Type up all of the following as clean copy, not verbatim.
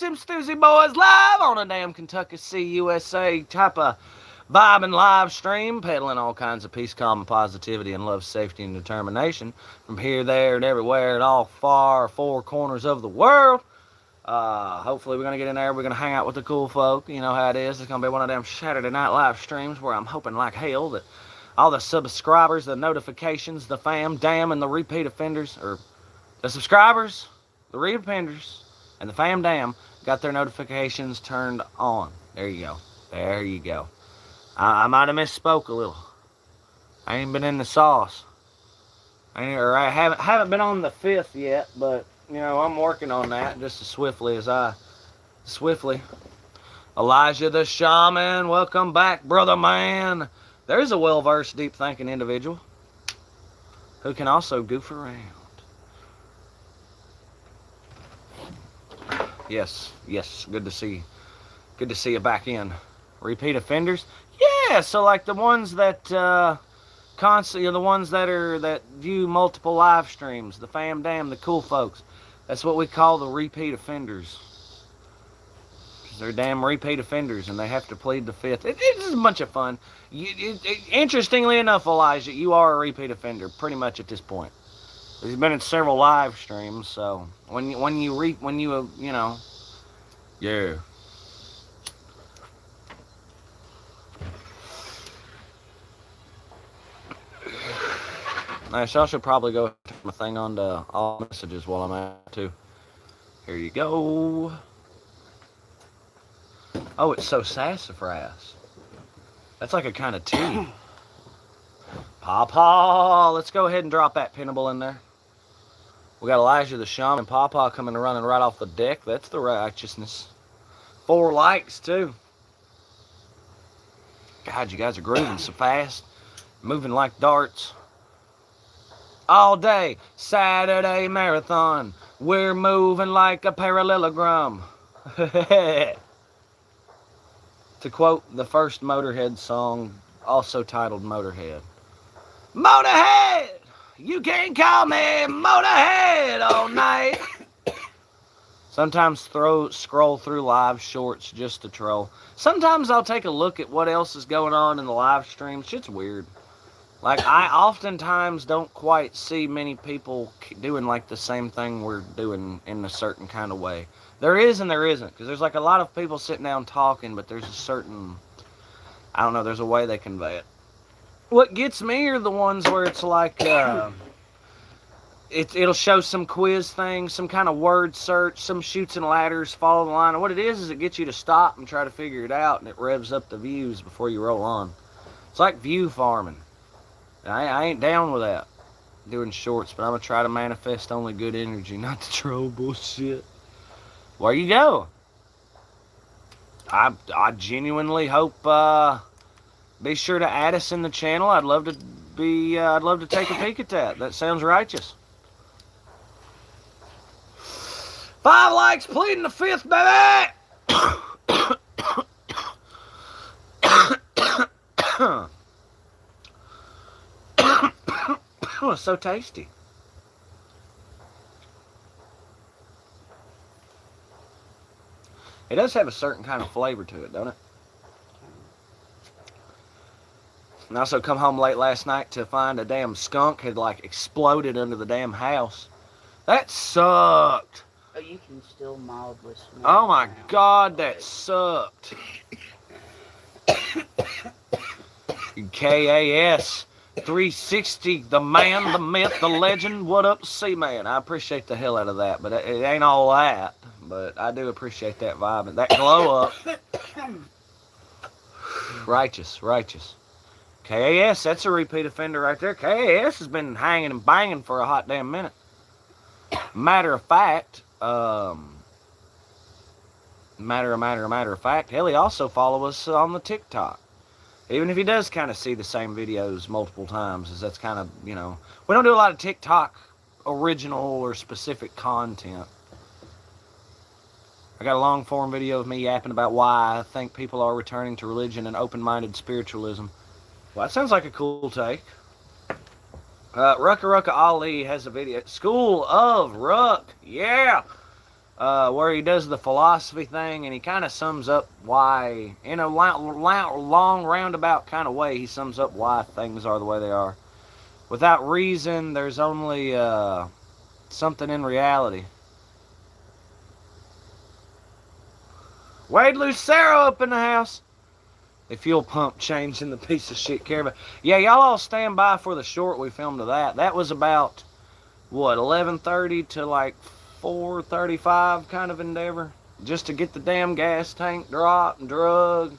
it's them Stoozy Boys live on a damn Kentucky CUSA type of vibing live stream, peddling all kinds of peace, calm, and positivity, and love, safety, and determination from here, there, and everywhere, and all four corners of the world. Hopefully we're going to get in there. We're going to hang out with the cool folk. You know how it is. It's going to be one of them Saturday night live streams where I'm hoping like hell that all the subscribers, the notifications, the fam, damn, and the repeat offenders, or the subscribers, the repeat offenders, and the fam, damn, got their notifications turned on. There you go. There you go. I might have misspoke a little. I ain't been in the sauce. I haven't been on the 5th yet, but you know, I'm working on that just as swiftly. Elijah the Shaman, welcome back, brother man. There's a well-versed, deep-thinking individual who can also goof around. Yes, good to see you. Good to see you back in. Repeat offenders? Yeah, so like the ones that constantly, the ones that view multiple live streams, the fam damn, the cool folks. That's what we call the repeat offenders. They're damn repeat offenders, and they have to plead the 5th. It's a bunch of fun. Interestingly enough, Elijah, you are a repeat offender pretty much at this point. You've been in several live streams, so when you yeah. Nice. I should probably go turn my thing on to all messages while I'm at it too. Here you go. Oh, it's so sassafras. That's like a kind of tea. Pawpaw. Let's go ahead and drop that pinnable in there. We got Elijah the Shaman and Pawpaw coming and running right off the deck. That's the righteousness. 4 likes too. God, you guys are grooving so fast. Moving like darts. All day, Saturday marathon. We're moving like a parallelogram. To quote the first Motorhead song, also titled Motorhead. Motorhead! You can call me Motorhead all night. Sometimes scroll through live shorts just to troll. Sometimes I'll take a look at what else is going on in the live stream. Shit's weird. Like, I oftentimes don't quite see many people doing, like, the same thing we're doing in a certain kind of way. There is and there isn't, because there's, like, a lot of people sitting down talking, but there's a certain, I don't know, there's a way they convey it. What gets me are the ones where it's like, it'll show some quiz thing, some kind of word search, some chutes and ladders, follow the line. And what it is it gets you to stop and try to figure it out, and it revs up the views before you roll on. It's like view farming. I ain't down with that, doing shorts, but I'm going to try to manifest only good energy, not the troll bullshit. Where you go? I genuinely hope, be sure to add us in the channel. I'd love to take a peek at that. That sounds righteous. 5 likes, pleading the 5th, baby! Oh, it's so tasty. It does have a certain kind of flavor to it, don't it? And I also come home late last night to find a damn skunk had like exploded under the damn house. That sucked. Oh, you can still mildly smell. Oh my God, that sucked. KAS 360, the man, the myth, the legend. What up, C-Man? I appreciate the hell out of that, but it ain't all that. But I do appreciate that vibe and that glow up. Righteous. KAS, that's a repeat offender right there. KAS has been hanging and banging for a hot damn minute. Matter of fact, hell, he also follows us on the TikTok. Even if he does kind of see the same videos multiple times, as that's kind of, you know, we don't do a lot of TikTok original or specific content. I got a long form video of me yapping about why I think people are returning to religion and open-minded spiritualism. Well, that sounds like a cool take. Rucka Ali has a video. School of Ruck. Yeah. where he does the philosophy thing, and he kind of sums up why, in a long roundabout kind of way, he sums up why things are the way they are. Without reason, there's only something in reality. Wade Lucero up in the house. The fuel pump changing the piece of shit caravan. Yeah, y'all all stand by for the short we filmed of that. That was about, what, 11:30 to like 4:35 kind of endeavor. Just to get the damn gas tank dropped and drug.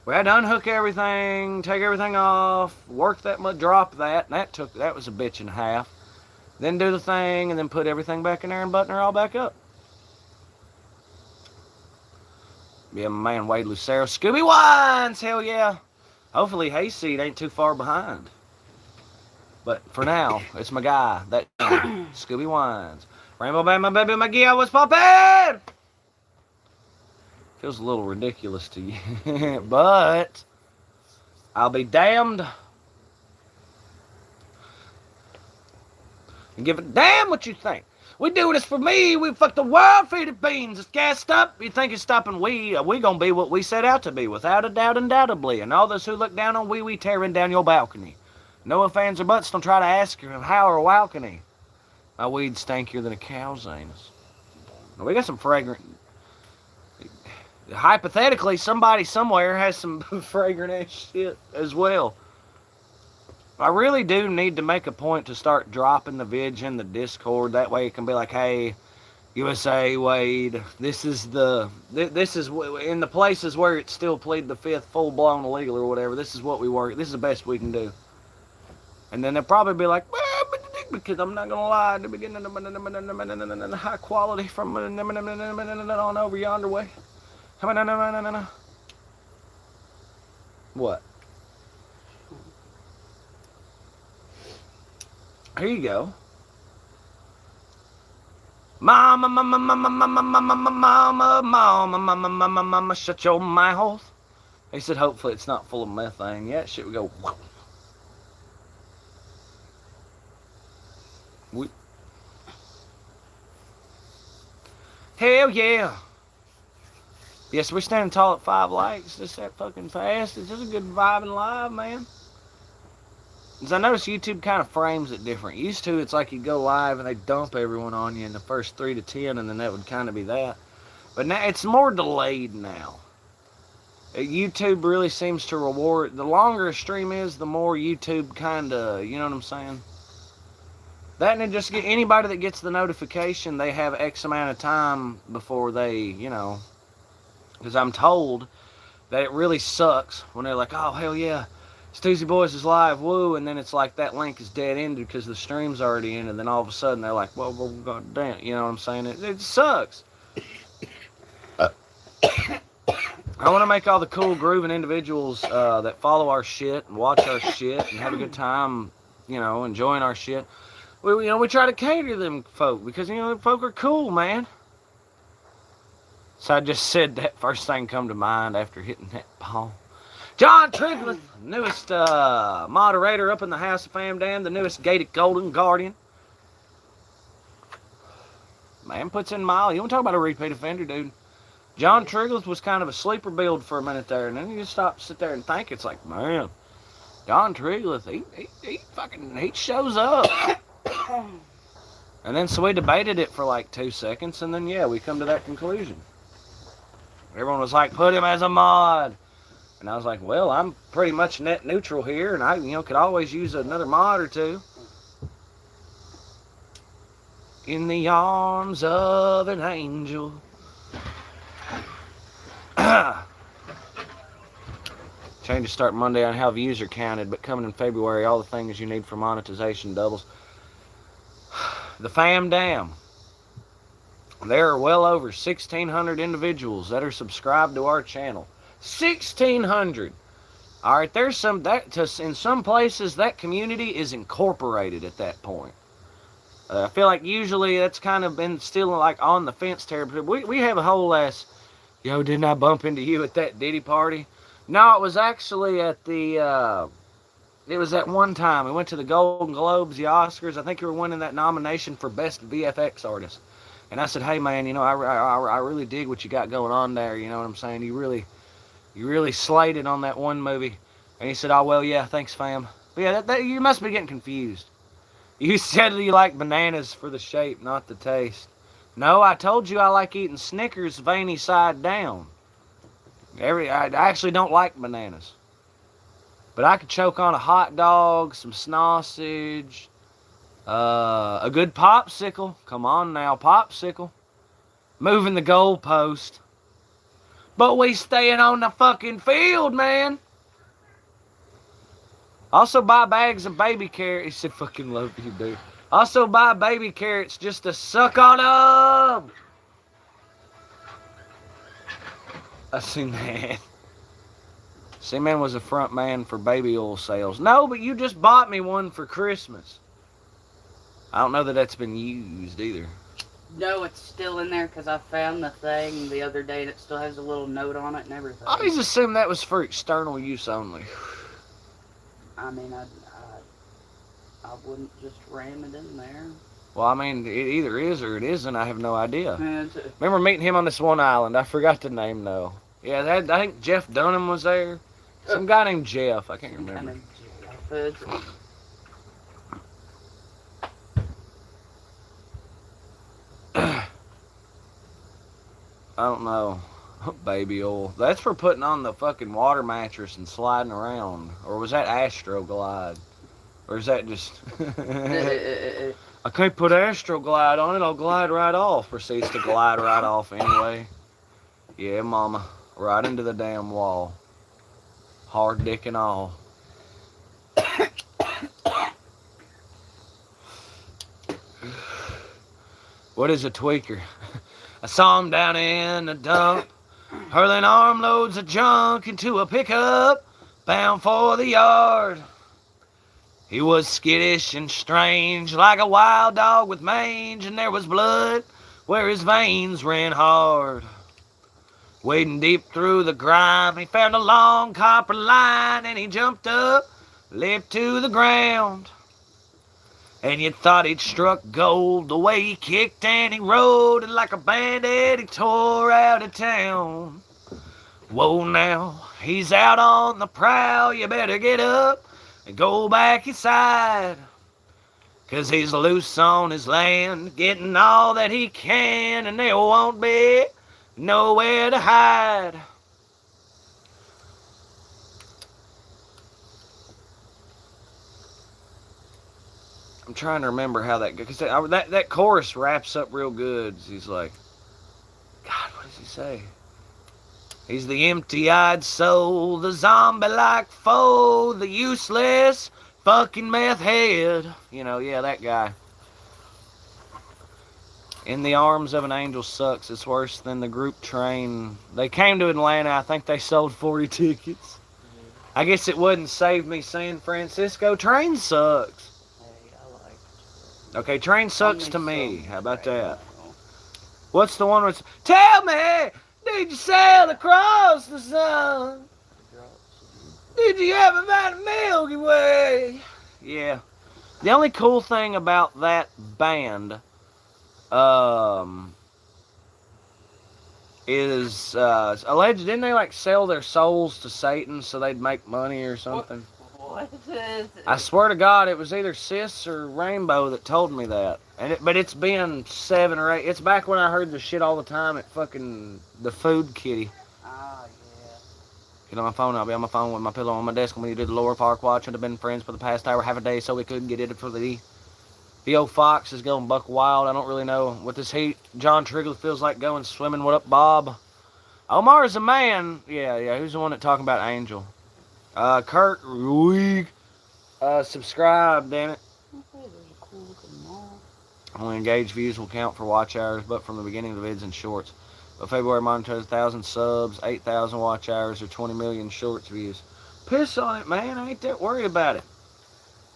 We had to unhook everything, take everything off, work that much, drop that, and that was a bitch and a half. Then do the thing, and then put everything back in there and button her all back up. Yeah, my man Wade Lucero. Scooby Wines, hell yeah. Hopefully Hayseed ain't too far behind. But for now, it's my guy, that Scooby Wines. Rainbow Band, my baby, my gear, what's poppin'? Feels a little ridiculous to you, but I'll be damned. And give a damn what you think. We do this for me. We fuck the world, feed it beans. It's gassed up. You think it's stopping we gonna be what we set out to be, without a doubt, undoubtedly. And all those who look down on we tearing down your balcony. No ifs, ands, or buts. Don't try to ask her how or wow can he. My weed stankier than a cow's anus. Now, we got some fragrant. Hypothetically, somebody somewhere has some fragrant ass shit as well. I really do need to make a point to start dropping the vids in the Discord. That way it can be like, hey, USA Wade, this is in the places where it's still plead the fifth, full blown illegal or whatever. This is what we work. This is the best we can do. And then they'll probably be like, well, because I'm not gonna lie, the beginning of high quality from on over yonder way. What? Here you go. Mama, mama, mama, mama, mama, mama, mama, mama, mama, mama, shut your mouth. He said, hopefully it's not full of methane. Yeah, shit would go. Hell yeah. Yes, we're standing tall at 5 likes. Just that fucking fast. It's just a good vibe and live, man. Because I noticed YouTube kind of frames it different. Used to, it's like you go live and they dump everyone on you in the first 3 to 10, and then that would kind of be that. But now it's more delayed now. YouTube really seems to reward. The longer a stream is, the more YouTube kind of, you know what I'm saying? That and it just get anybody that gets the notification, they have X amount of time before they, you know. Because I'm told that it really sucks when they're like, oh, hell yeah. Stoozy Boys is live, woo, and then it's like that link is dead ended because the stream's already ended, and then all of a sudden they're like, well, god damn, you know what I'm saying? It sucks. I want to make all the cool grooving individuals that follow our shit and watch our shit and have a good time, you know, enjoying our shit. We try to cater to them folk because, you know, them folk are cool, man. So I just said that first thing come to mind after hitting that ball. John Triglav, newest moderator up in the House of Fam Dam, the newest gated golden guardian. Man puts in mile. You want to talk about a repeat offender, dude? John Triglav was kind of a sleeper build for a minute there, and then you just stop, sit there and think. It's like, man, John Triglav, he shows up. And then so we debated it for like 2 seconds, and then yeah, we come to that conclusion. Everyone was like, put him as a mod. And I was like, well, I'm pretty much net neutral here, and I, you know, could always use another mod or two. In the arms of an angel. Change to start Monday on how views are counted, but coming in February, all the things you need for monetization doubles. The Fam Dam. There are well over 1,600 individuals that are subscribed to our channel. 1,600. All right, there's some in some places that community is incorporated at that point. I feel like usually that's kind of been still like on the fence territory. We have a whole ass. Yo, didn't I bump into you at that Diddy party? No, it was actually at the. It was that one time we went to the Golden Globes, the Oscars. I think you were winning that nomination for best VFX artist. And I said, hey man, I really dig what you got going on there. You know what I'm saying? You really slayed it on that one movie. And he said, oh well, yeah, thanks fam. But yeah, you must be getting confused. You said you like bananas for the shape, not the taste. No, I told you I like eating Snickers veiny side down. I actually don't like bananas. But I could choke on a hot dog, some sausage, a good popsicle. Come on now, popsicle. Moving the goalpost. But we staying on the fucking field, man. Also buy bags of baby carrots. He said, fucking love you, dude. Also buy baby carrots just to suck on them. I seen that. C-Man was a front man for baby oil sales. No, but you just bought me one for Christmas. I don't know that that's been used either. No, it's still in there because I found the thing the other day and it still has a little note on it and everything. I always assumed that was for external use only. I mean, I wouldn't just ram it in there. Well, I mean, it either is or it isn't. I have no idea. Yeah, Remember meeting him on this one island. I forgot the name, though. Yeah, I think Jeff Dunham was there. Some guy named Jeff. I can't remember. I don't know. Baby oil. That's for putting on the fucking water mattress and sliding around. Or was that Astroglide? Or is that just... I can't put Astroglide on it. I'll glide right off. Proceeds to glide right off anyway. Yeah, mama. Right into the damn wall. Hard dick and all. What is a tweaker? I saw him down in the dump, hurling armloads of junk into a pickup, bound for the yard. He was skittish and strange, like a wild dog with mange, and there was blood where his veins ran hard. Wading deep through the grime, he found a long copper line, and he jumped up, leapt to the ground. And you thought he'd struck gold, the way he kicked and he rode, and like a bandit he tore out of town. Whoa now, he's out on the prowl, you better get up and go back inside. 'Cause he's loose on his land, getting all that he can, and there won't be nowhere to hide. I'm trying to remember how that goes. Because that chorus wraps up real good. He's like, God, what does he say? He's the empty-eyed soul, the zombie-like foe, the useless fucking meth head. You know, yeah, that guy. In the arms of an angel sucks. It's worse than the group train. They came to Atlanta. I think they sold 40 tickets. I guess it wouldn't save me San Francisco. Train sucks. Okay, train sucks to me. How about that? What's the one with... Tell me, did you sail across the sun? Did you ever find the Milky Way? Yeah. The only cool thing about that band is alleged, didn't they like sell their souls to Satan so they'd make money or something? What is it? I swear to God, it was either Sis or Rainbow that told me that. But it's been 7 or 8. It's back when I heard the shit all the time at fucking the Food Kitty. Oh, yeah. Get on my phone. I'll be on my phone with my pillow on my desk when you do the Lower Park Watch. I'd have been friends for the past hour, half a day, so we couldn't get it for the old Fox is going buck wild. I don't really know what this heat. John Trigger feels like going swimming. What up, Bob? Omar's a man. Yeah. Who's the one that talking about Angel? Kurt Ruig. Subscribe, damn it. Okay, there's a cool looking mall. Only engaged views will count for watch hours, but from the beginning of the vids and shorts. But February monitors 1,000 subs, 8,000 watch hours, or 20 million shorts views. Piss on it, man. I ain't that worried about it.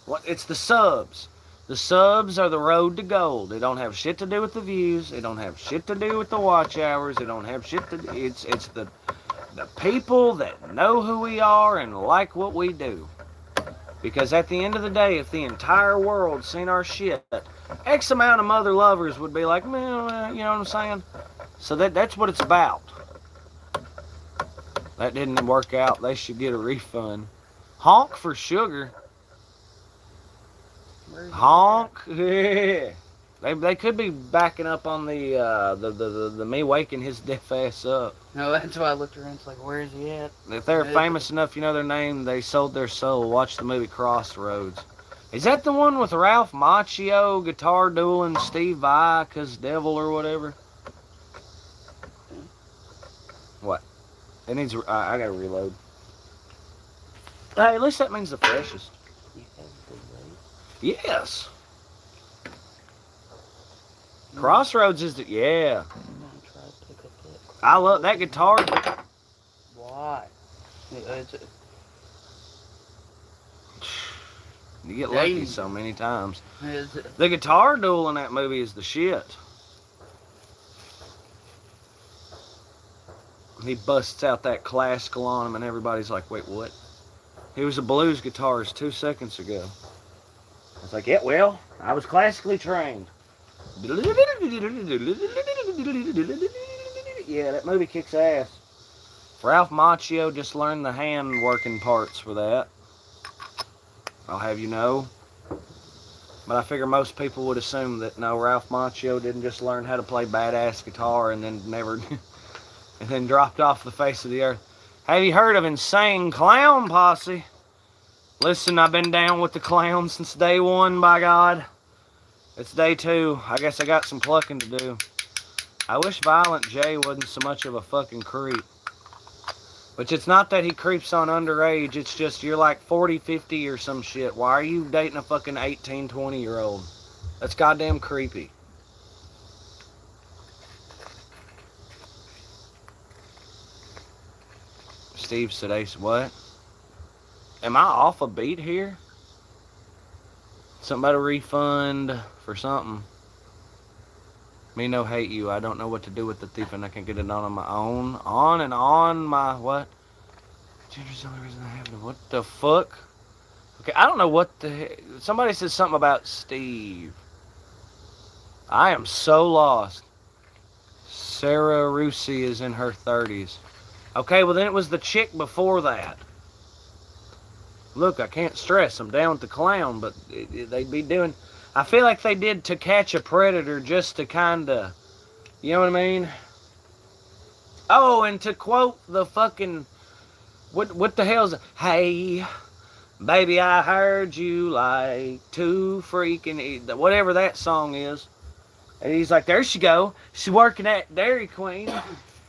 What? It's the subs. The subs are the road to gold. They don't have shit to do with the views. They don't have shit to do with the watch hours. They don't have shit to do. It's the people that know who we are and like what we do. Because at the end of the day, if the entire world seen our shit, X amount of mother lovers would be like, man, you know what I'm saying? So that's what it's about. That didn't work out. They should get a refund. Honk for sugar. Honk. Yeah. They could be backing up on the me waking his deaf ass up. No, that's why I looked around. It's like, where is he at? If they're famous enough, you know their name, they sold their soul. Watch the movie Crossroads. Is that the one with Ralph Macchio, guitar dueling Steve Vai, cause devil or whatever? What? It needs. I gotta reload. Hey, at least that means the freshest. Yes. Crossroads is the yeah. I love that guitar. Why? You get lucky so many times. The guitar duel in that movie is the shit. He busts out that classical on him, and everybody's like, "Wait, what?" He was a blues guitarist 2 seconds ago. I was like, "Yeah, well, I was classically trained." Yeah, that movie kicks ass. Ralph Macchio just learned the hand working parts for that. I'll have you know. But I figure most people would assume that no, Ralph Macchio didn't just learn how to play badass guitar and then never, and then dropped off the face of the earth. Have you heard of Insane Clown Posse? Listen, I've been down with the clown since day one, by God. It's day 2. I guess I got some plucking to do. I wish Violent J wasn't so much of a fucking creep. Which it's not that he creeps on underage, it's just you're like 40, 50 or some shit. Why are you dating a fucking 18, 20-year-old? That's goddamn creepy. Steve Sedace, what? Am I off a beat here? Something about a refund for something. Me no hate you. I don't know what to do with the thief and I can get it on my own. On and on my what? Ginger's the only reason I have it. What the fuck? Okay, I don't know what the heck. Somebody said something about Steve. I am so lost. Sarah Rusi is in her 30s. Okay, well then it was the chick before that. Look, I can't stress. I'm down with the clown, but they'd be doing... I feel like they did To Catch a Predator just to kind of... You know what I mean? Oh, and to quote the fucking... What the hell's... Hey, baby, I heard you like to freaking... Whatever that song is. And he's like, there she go. She's working at Dairy Queen.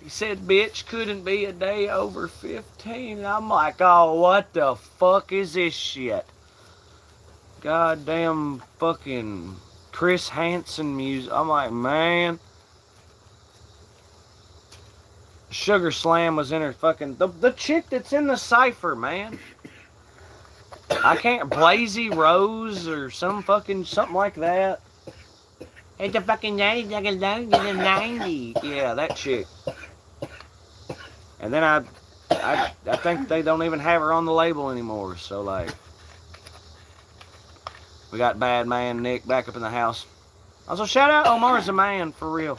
He said, bitch, couldn't be a day over 15. And I'm like, oh, what the fuck is this shit? Goddamn fucking Chris Hansen music. I'm like, man. Sugar Slam was in her fucking... The chick that's in the cipher, man. I can't... Blazy Rose or something like that. It's a fucking 90s, like a 90s. Yeah, that chick. And then I think they don't even have her on the label anymore. So, like... We got Bad Man Nick back up in the house. Also, shout out Omar's a man, for real.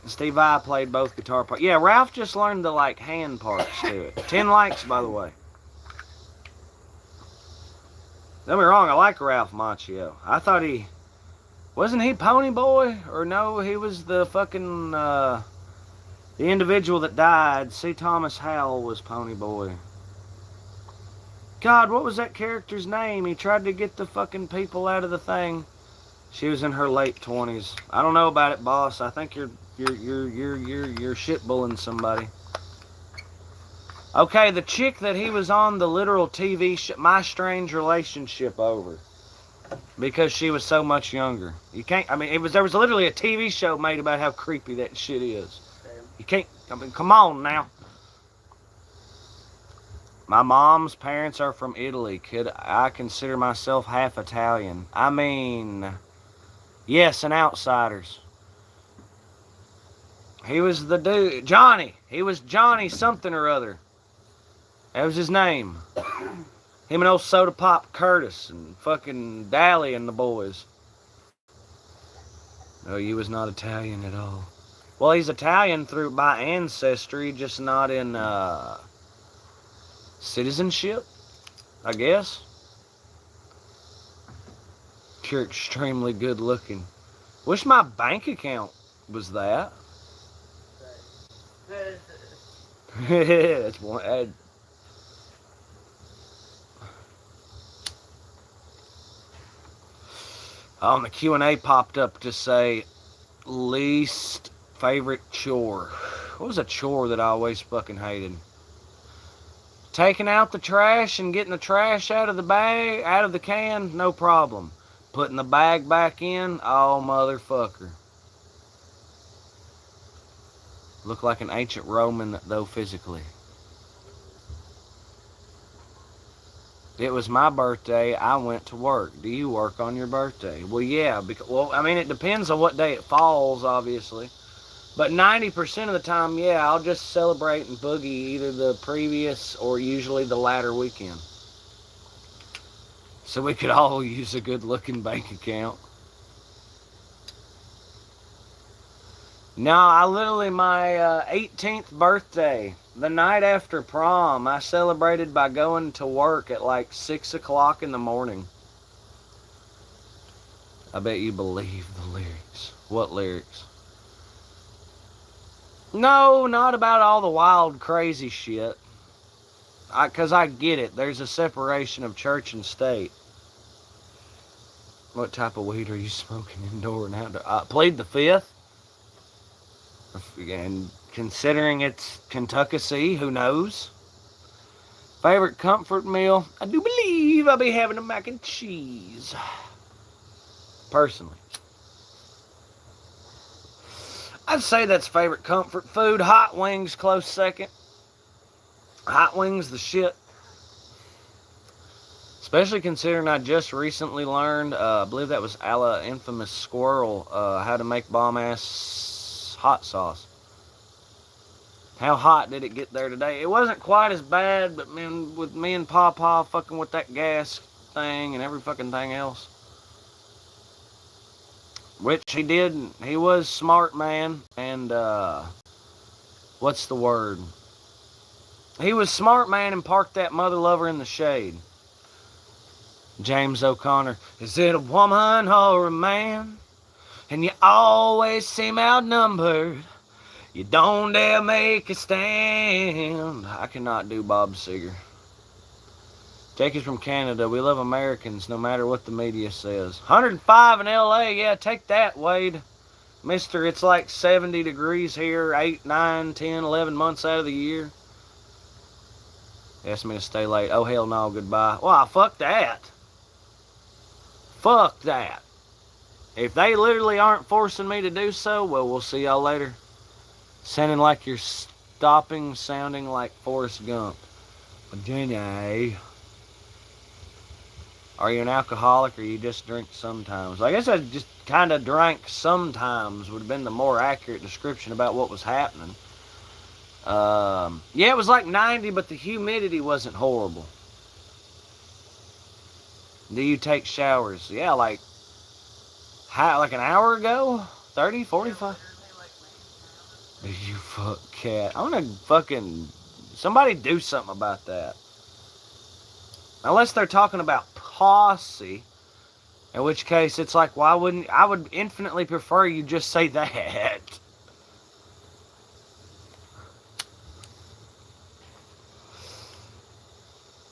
And Steve Vai played both guitar parts. Yeah, Ralph just learned the, like, hand parts to it. 10 likes, by the way. Don't be wrong, I like Ralph Macchio. I thought he... Wasn't he Pony Boy? Or no, he was the fucking... the individual that died. C. Thomas Howell was Pony Boy. God, what was that character's name? He tried to get the fucking people out of the thing. She was in her late 20s. I don't know about it, boss. I think you're shitbulling somebody. Okay, the chick that he was on the literal TV My Strange Relationship over. Because she was so much younger. You can't, I mean, there was literally a TV show made about how creepy that shit is. You can't, I mean, come on now. My mom's parents are from Italy. I consider myself half Italian. I mean, yes, and outsiders. He was the dude, Johnny. He was Johnny something or other. That was his name. Him and old Soda Pop Curtis and fucking Dally and the boys. No, you was not Italian at all. Well, he's Italian through by ancestry, just not in citizenship, I guess. You're extremely good looking. Wish my bank account was that. That's one. The Q&A popped up to say least favorite chore. What was a chore that I always fucking hated? Taking out the trash and getting the trash out of the bag, out of the can, no problem. Putting the bag back in, oh motherfucker. Look like an ancient Roman though physically. It was my birthday. I went to work. Do you work on your birthday? Well, yeah. It depends on what day it falls, obviously. But 90% of the time, yeah, I'll just celebrate and boogie either the previous or usually the latter weekend. So we could all use a good-looking bank account. No, my 18th birthday, the night after prom, I celebrated by going to work at like 6 o'clock in the morning. I bet you believe the lyrics. What lyrics? No, not about all the wild, crazy shit. Because I get it. There's a separation of church and state. What type of weed are you smoking indoor and outdoor? Plead the fifth. And considering it's Kentucky, who knows? Favorite comfort meal? I do believe I'll be having a mac and cheese. Personally. I'd say that's favorite comfort food. Hot wings, close second. Hot wings, the shit. Especially considering I just recently learned, I believe that was a la infamous Squirrel, how to make bomb-ass hot sauce. How hot did it get there today? It wasn't quite as bad, but man, with me and Pawpaw fucking with that gas thing and every fucking thing else. Which he did. He was smart, man. And, what's the word? He was smart, man, and parked that mother lover in the shade. James O'Connor. Is it a woman or a man? And you always seem outnumbered. You don't dare make a stand. I cannot do Bob Seger. Jake is from Canada. We love Americans no matter what the media says. 105 in LA. Yeah, take that, Wade. Mister, it's like 70 degrees here 8, 9, 10, 11 months out of the year. Asked me to stay late. Oh, hell no, goodbye. Well, fuck that. Fuck that. If they literally aren't forcing me to do so, well, we'll see y'all later. Sounding like you're stopping, sounding like Forrest Gump. Jenny. Are you an alcoholic or you just drink sometimes? I guess I just kind of drank sometimes would have been the more accurate description about what was happening. Yeah, it was like 90, but the humidity wasn't horrible. Do you take showers? Yeah, like an hour ago? 30, 45? You fuck cat. I want to fucking... Somebody do something about that. Unless they're talking about posse. In which case, it's like, why wouldn't... I would infinitely prefer you just say that.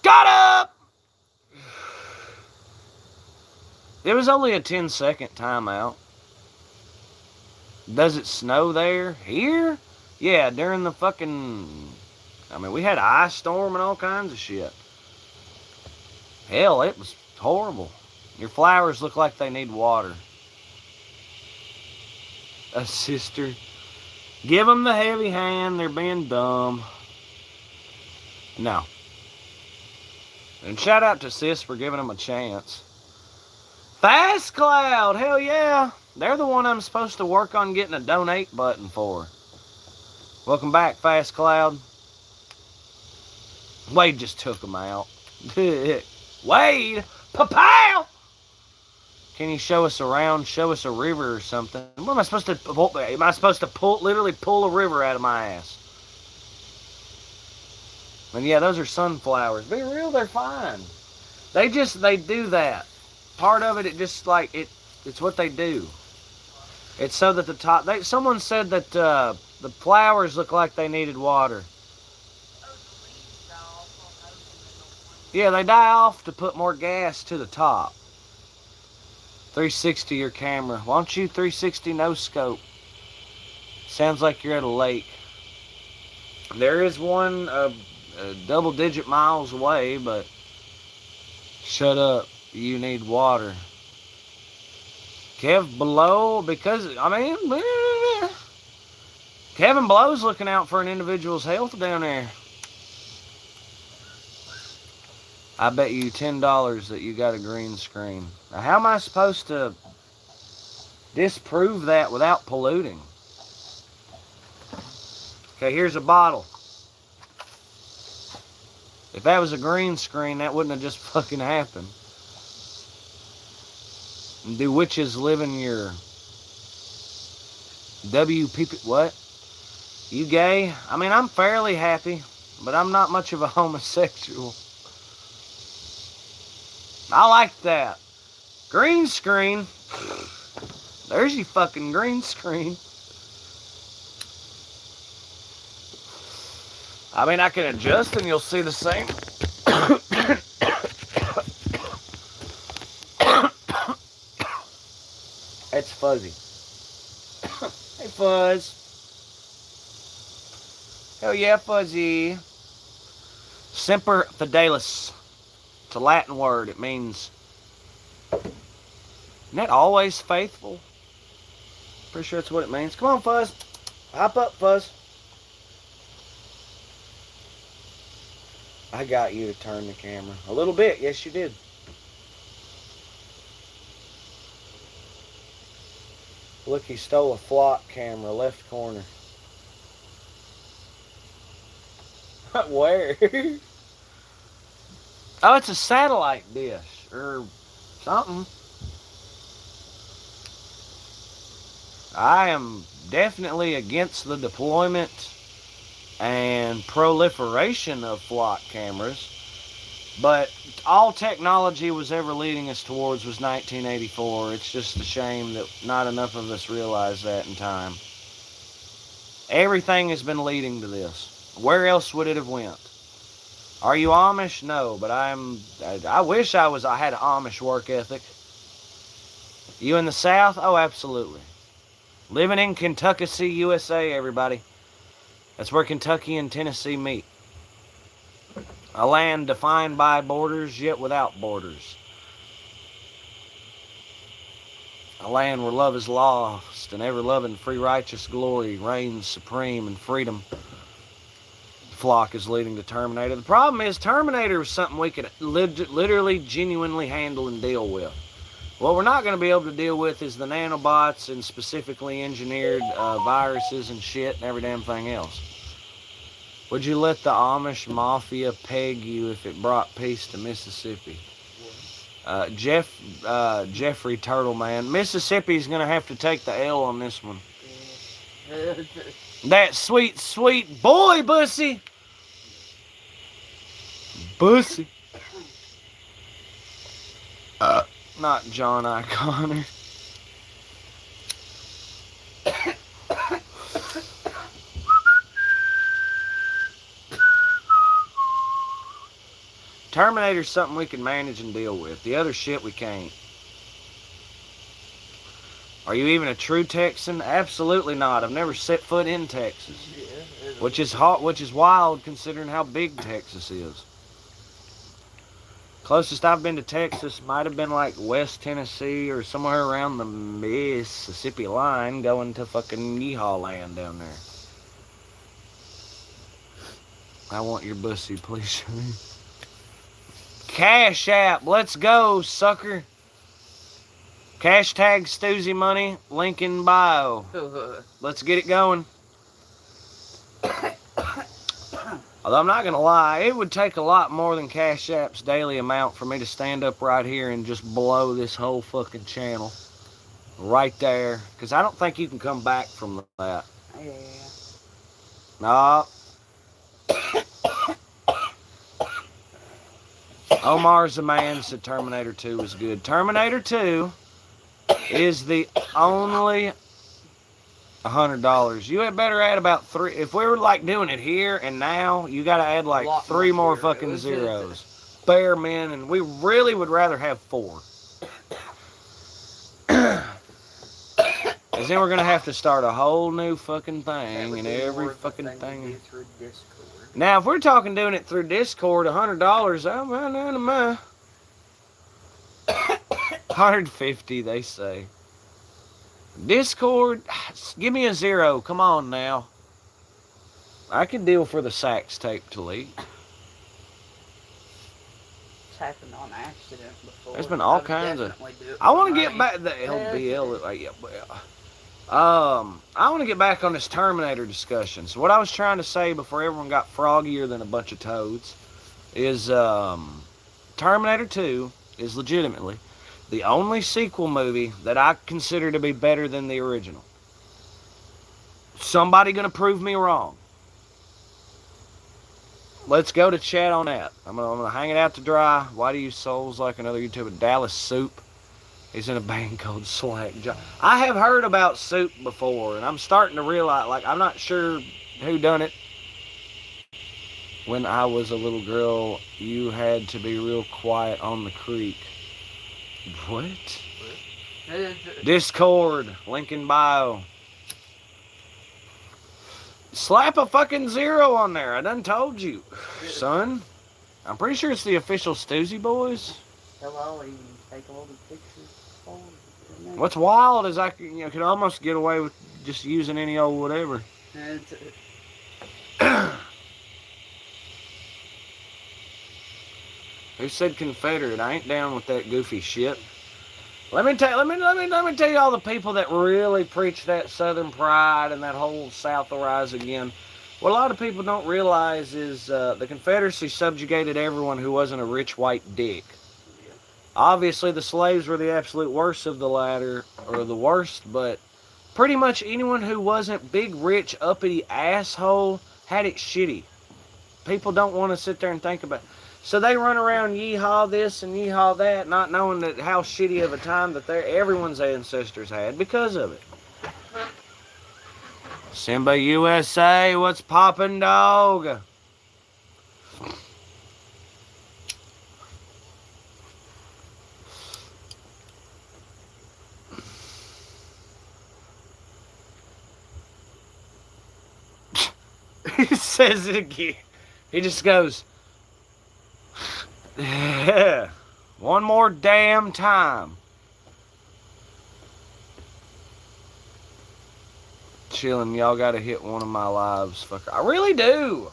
Got up! It was only a 10-second timeout. Does it snow there? Here? Yeah, during the fucking... we had an ice storm and all kinds of shit. Hell, it was horrible. Your flowers look like they need water. A sister. Give them the heavy hand. They're being dumb. No. And shout out to Sis for giving them a chance. Fast Cloud. Hell yeah. They're the one I'm supposed to work on getting a donate button for. Welcome back, Fast Cloud. Wade just took them out. Wade, pow! Can you show us around? Show us a river or something? What am I supposed to? Am I supposed to literally pull a river out of my ass? And yeah, those are sunflowers. Be real, they're fine. They do that. Part of it, it's what they do. It's so that the top. Someone said that the flowers look like they needed water. Yeah, they die off to put more gas to the top. 360 your camera. Why don't you 360 no scope? Sounds like you're at a lake. There is one double-digit miles away, but shut up. You need water. Kev Blow, because, Kevin Blow's looking out for an individual's health down there. I bet you $10 that you got a green screen. Now, how am I supposed to disprove that without polluting? Okay, here's a bottle. If that was a green screen, that wouldn't have just fucking happened. Do witches live in your WPP? What? You gay? I mean, I'm fairly happy, but I'm not much of a homosexual. I like that. Green screen. There's your fucking green screen. I mean, I can adjust and you'll see the same. It's fuzzy. Hey, Fuzz. Hell yeah, Fuzzy. Semper Fidelis. It's a Latin word. It means, isn't that always faithful? Pretty sure that's what it means. Come on, Fuzz. Hop up, Fuzz. I got you to turn the camera. A little bit. Yes, you did. Look, he stole a flock camera, left corner. Where? Oh, it's a satellite dish or something. I am definitely against the deployment and proliferation of flock cameras, but all technology was ever leading us towards was 1984. It's just a shame that not enough of us realized that in time. Everything has been leading to this. Where else would it have went? Are you Amish? No, but I wish I had an Amish work ethic. You in the South? Oh, absolutely. Living in Kentucky, USA, everybody. That's where Kentucky and Tennessee meet. A land defined by borders, yet without borders. A land where love is lost and ever-loving free righteous glory reigns supreme and freedom. The flock is leading to Terminator. The problem is Terminator is something we could literally, genuinely handle and deal with. What we're not going to be able to deal with is the nanobots and specifically engineered viruses and shit and every damn thing else. Would you let the Amish Mafia peg you if it brought peace to Mississippi? Jeffrey Turtle Man. Mississippi's going to have to take the L on this one. That sweet, sweet boy, Bussy. Bussy. Not John I. Connor. Terminator's something we can manage and deal with. The other shit we can't. Are you even a true Texan? Absolutely not. I've never set foot in Texas. Which is wild considering how big Texas is. Closest I've been to Texas might have been like West Tennessee or somewhere around the Mississippi line going to fucking Yeehaw land down there. I want your bussy, please show me. Cash App, let's go, sucker. Hashtag Stoozy Money, link in bio. Let's get it going. Although I'm not going to lie, it would take a lot more than Cash App's daily amount for me to stand up right here and just blow this whole fucking channel right there. Because I don't think you can come back from that. Yeah. No. Omar's the man said Terminator 2 was good. Terminator 2 is the only $100. You had better add about 3. If we were like doing it here and now, you got to add like 3 more fucking zeros. Bare men, and we really would rather have 4. Because then we're going to have to start a whole new fucking thing and every fucking thing. Now, if we're talking doing it through Discord, $100, I'm out of my 150, they say. Discord, give me a 0. Come on now. I can deal for the sax tape to leak. It's happened on accident before. There's been all kinds of. I want to get back the LBL. I want to get back on this Terminator discussion. So what I was trying to say before everyone got froggier than a bunch of toads is Terminator 2 is legitimately the only sequel movie that I consider to be better than the original. Somebody gonna prove me wrong. Let's go to chat on that. I'm gonna hang it out to dry. Why do you souls like another YouTuber? Dallas Soup. He's in a band called Slack Job. I have heard about Soup before, and I'm starting to realize, like, I'm not sure who done it. When I was a little girl, you had to be real quiet on the creek. What? Discord, link in bio. Slap a fucking 0 on there. I done told you, son. I'm pretty sure it's the official Stoozy Boys. Hello, you take all the pictures. What's wild is I can almost get away with just using any old whatever. Who said Confederate? I ain't down with that goofy shit. Let me tell you all the people that really preach that Southern pride and that whole South will rise again. What a lot of people don't realize is the Confederacy subjugated everyone who wasn't a rich white dick. Obviously, the slaves were the absolute worst of the latter, or the worst, but pretty much anyone who wasn't big, rich, uppity asshole had it shitty. People don't want to sit there and think about it. So they run around yeehaw this and yeehaw that, not knowing that how shitty of a time that everyone's ancestors had because of it. Simba USA, what's poppin', dog? He says it again. He just goes, yeah, one more damn time. Chillin', y'all gotta hit one of my lives, fucker. I really do.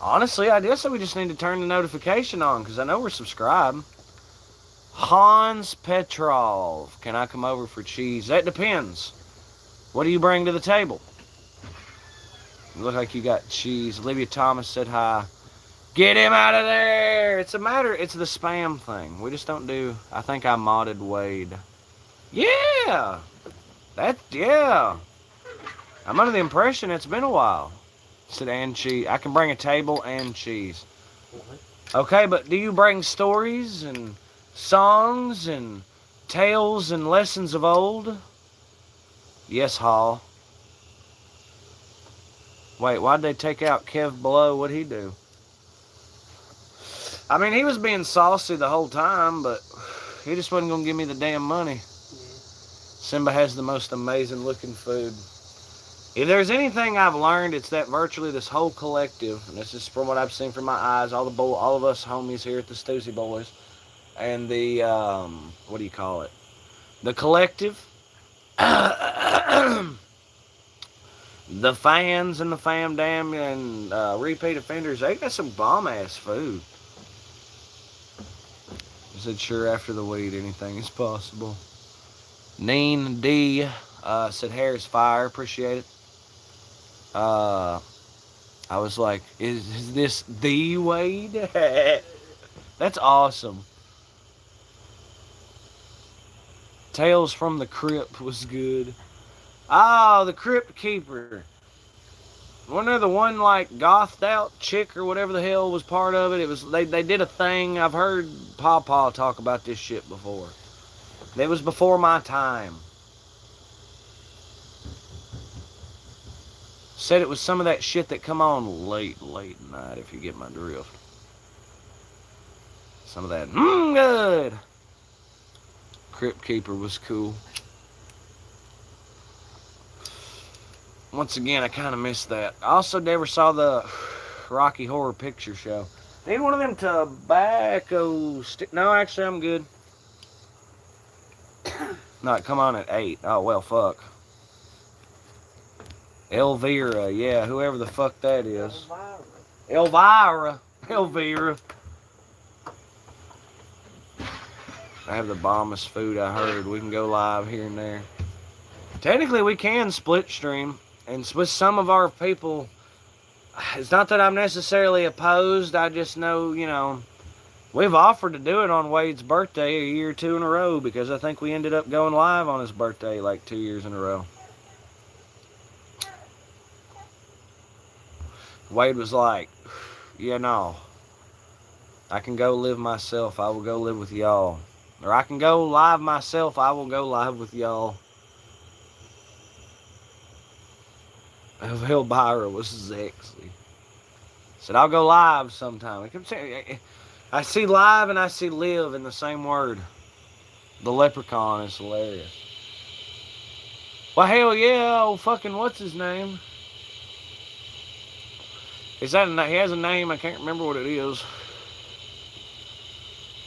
Honestly, I guess we just need to turn the notification on, because I know we're subscribed. Hans Petrov, can I come over for cheese? That depends. What do you bring to the table? You look like you got cheese. Olivia Thomas said hi. Get him out of there! It's the spam thing. We just don't do... I think I modded Wade. Yeah! Yeah. I'm under the impression it's been a while. Said and cheese. I can bring a table and cheese. Okay, but do you bring stories and songs and tales and lessons of old? Yes, Hall. Wait, why'd they take out Kev Below? What'd he do? I mean, he was being saucy the whole time, but he just wasn't going to give me the damn money. Simba has the most amazing looking food. If there's anything I've learned, it's that virtually this whole collective, and this is from what I've seen from my eyes, all of us homies here at the Stoozy Boys, and the, what do you call it? The collective, the fans and the fam damn and repeat offenders, they got some bomb-ass food. I said, sure, after the weed, anything is possible. Neen D said, hair is fire. Appreciate it. I I was like, is this the Wade? That's awesome. Tales from the Crypt was good. Oh, the Crypt Keeper. Wasn't there the one like gothed out chick or whatever the hell was part of it? It was they did a thing. I've heard Pawpaw talk about this shit before. It was before my time. Said it was some of that shit that come on late at night, if you get my drift. Some of that, good. Crypt Keeper was cool. Once again, I kind of missed that. I also never saw the Rocky Horror Picture Show. Need one of them tobacco stick. No, actually, I'm good. No, come on at 8. Oh, well, fuck. Elvira, yeah, whoever the fuck that is. Elvira. Elvira. I have the bombest food, I heard. We can go live here and there. Technically, we can split stream. And with some of our people, it's not that I'm necessarily opposed. I just know, we've offered to do it on Wade's birthday a year or two in a row because I think we ended up going live on his birthday like 2 years in a row. Wade was like, I can go live myself. I will go live with y'all. Or I can go live myself. I will go live with y'all. Elvira was sexy. Said, I'll go live sometime. I kept saying, I see live and I see live in the same word. The leprechaun is hilarious. Well, hell yeah, old fucking what's his name? He has a name, I can't remember what it is.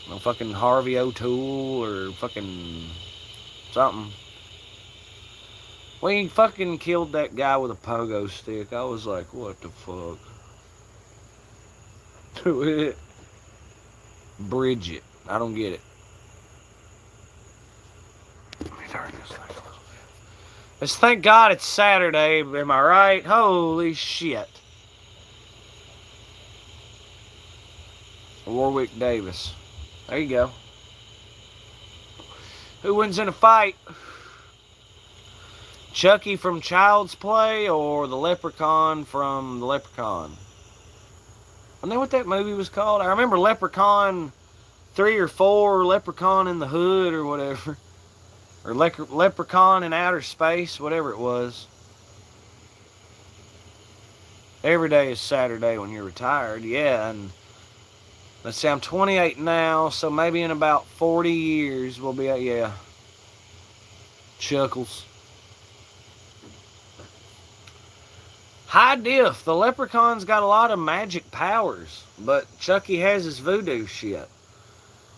No fucking Harvey O'Toole or fucking something. When he fucking killed that guy with a pogo stick, I was like, what the fuck? Bridget. I don't get it. Let me turn this thing a little bit. Let's thank God it's Saturday, am I right? Holy shit. Warwick Davis. There you go. Who wins in a fight? Chucky from Child's Play or the Leprechaun from the Leprechaun? I know what that movie was called. I remember Leprechaun 3 or 4, Leprechaun in the Hood or whatever. Or Leprechaun in Outer Space, whatever it was. Every day is Saturday when you're retired, yeah, and let's see, I'm 28 now, so maybe in about 40 years we'll be, yeah. Chuckles. High diff. The Leprechaun's got a lot of magic powers, but Chucky has his voodoo shit.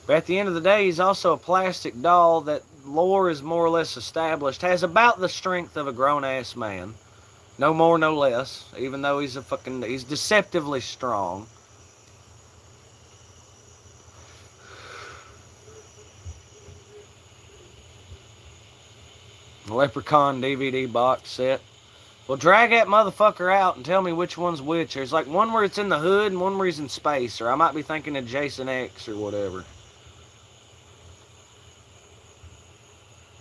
But at the end of the day, he's also a plastic doll that lore is more or less established, has about the strength of a grown-ass man. No more, no less, even though he's deceptively strong. Leprechaun DVD box set. Well, drag that motherfucker out and tell me which one's which. There's like one where it's in the hood and one where he's in space. Or I might be thinking of Jason X or whatever.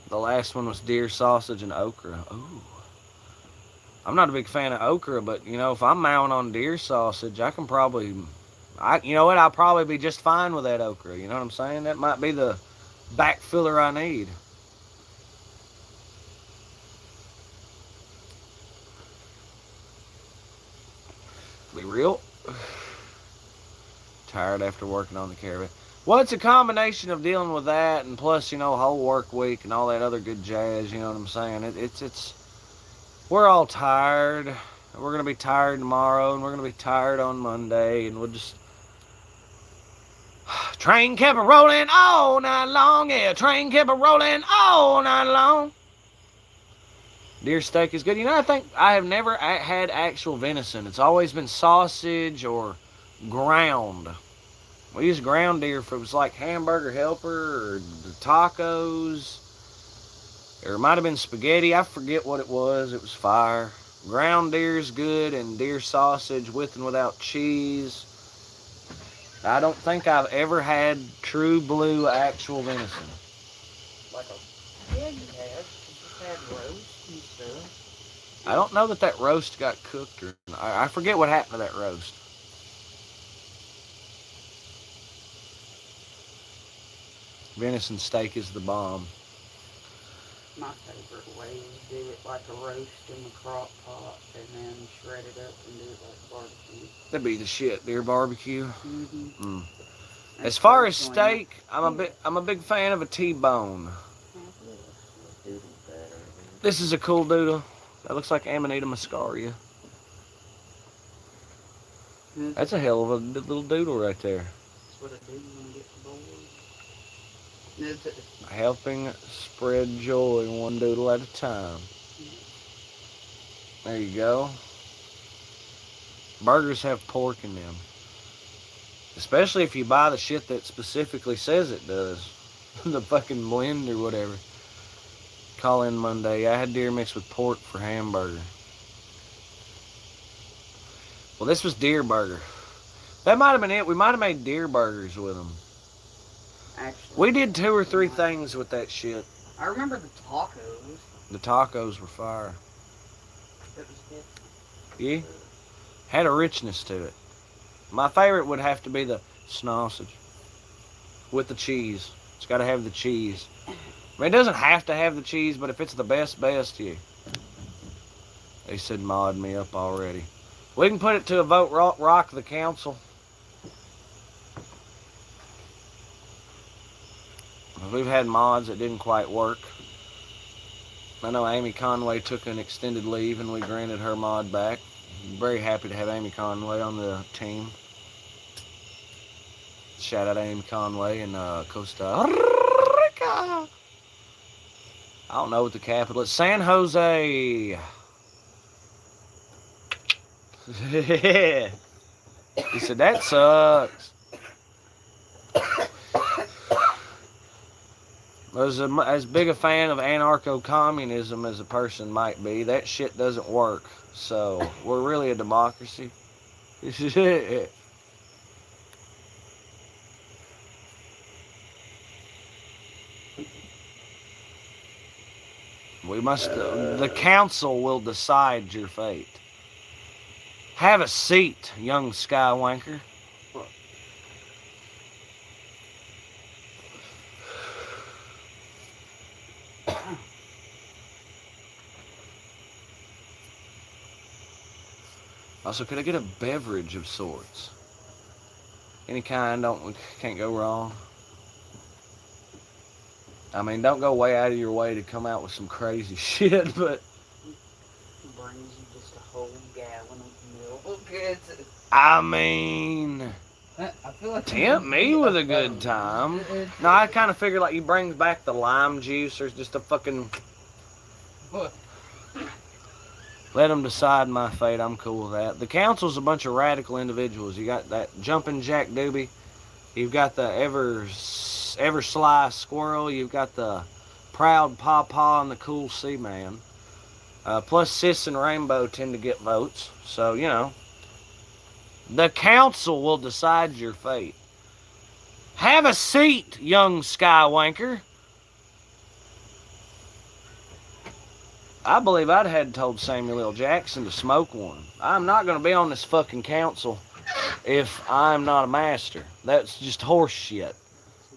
The last one was deer sausage and okra. Ooh. I'm not a big fan of okra, but, if I'm mowing on deer sausage, I can probably... I'll probably be just fine with that okra. You know what I'm saying? That might be the back filler I need. Be real tired after working on the caravan. Well, it's a combination of dealing with that and plus, whole work week and all that other good jazz. You know what I'm saying? It's we're all tired. We're gonna be tired tomorrow, and we're gonna be tired on Monday, and we'll just train kept rolling all night long. Yeah, train kept rolling all night long. Deer steak is good. I think I have never had actual venison. It's always been sausage or ground. We use ground deer for it was like hamburger helper or tacos. Or it might have been spaghetti. I forget what it was. It was fire. Ground deer's good, and deer sausage with and without cheese. I don't think I've ever had true blue actual venison. Like a, yeah, you have. You just had roast and stuff. I don't know that roast got cooked or not. I forget what happened to that roast. Venison steak is the bomb. My favorite way is do it like a roast in the crock pot and then shred it up and do it like barbecue. That'd be the shit, deer barbecue. Mm-hmm. Mm. As far as steak, I'm a big fan of a T-bone. This is a cool doodle. That looks like Amanita muscaria. That's a hell of a little doodle right there. That's what I do when I get bored. Helping spread joy one doodle at a time. There you go. Burgers have pork in them. Especially if you buy the shit that specifically says it does. The fucking blend or whatever. Call in Monday. I had deer mixed with pork for hamburger. Well, this was deer burger. That might have been it. We might have made deer burgers with them. Actually, We did 2 or 3 things with that shit. I remember the tacos. The tacos were fire. It was different. Yeah. Had a richness to it. My favorite would have to be the sausage with the cheese. It's got to have the cheese. I mean, it doesn't have to have the cheese, but if it's the best, yeah. They said mod me up already. We can put it to a vote, rock the council. We've had mods that didn't quite work. I know Amy Conway took an extended leave and we granted her mod back. I'm very happy to have Amy Conway on the team. Shout out Amy Conway in Costa Rica. I don't know what the capital is. San Jose. He said, that sucks. As big a fan of anarcho-communism as a person might be, that shit doesn't work. So, we're really a democracy. The council will decide your fate. Have a seat, young skywanker. Also, could I get a beverage of sorts? Any kind, can't go wrong. I mean, don't go way out of your way to come out with some crazy shit, but... Brings you just a whole gallon of milk. I mean... I feel like tempt me with a good time. No, I kind of figured like you bring back the lime juice or just a fucking... What? Let them decide my fate. I'm cool with that. The council's a bunch of radical individuals. You got that jumping Jack Doobie. You've got the ever sly squirrel. You've got the proud pawpaw and the cool sea man. Plus Sis and Rainbow tend to get votes. So, you know. The council will decide your fate. Have a seat, young skywanker. I believe I'd had told Samuel L. Jackson to smoke one. I'm not going to be on this fucking council if I'm not a master. That's just horse shit.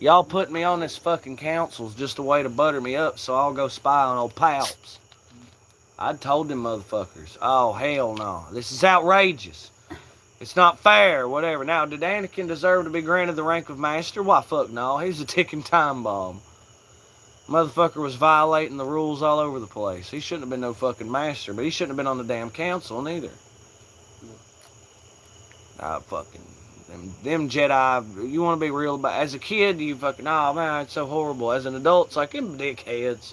Y'all put me on this fucking council is just a way to butter me up so I'll go spy on old Palps. I told them motherfuckers, oh, hell no. This is outrageous. It's not fair, whatever. Now, did Anakin deserve to be granted the rank of master? Why, fuck no. He's a ticking time bomb. Motherfucker was violating the rules all over the place. He shouldn't have been no fucking master, but he shouldn't have been on the damn council neither. Them Jedi, you want to be real about, as a kid, you fucking, oh man, it's so horrible. As an adult, it's like, them dickheads.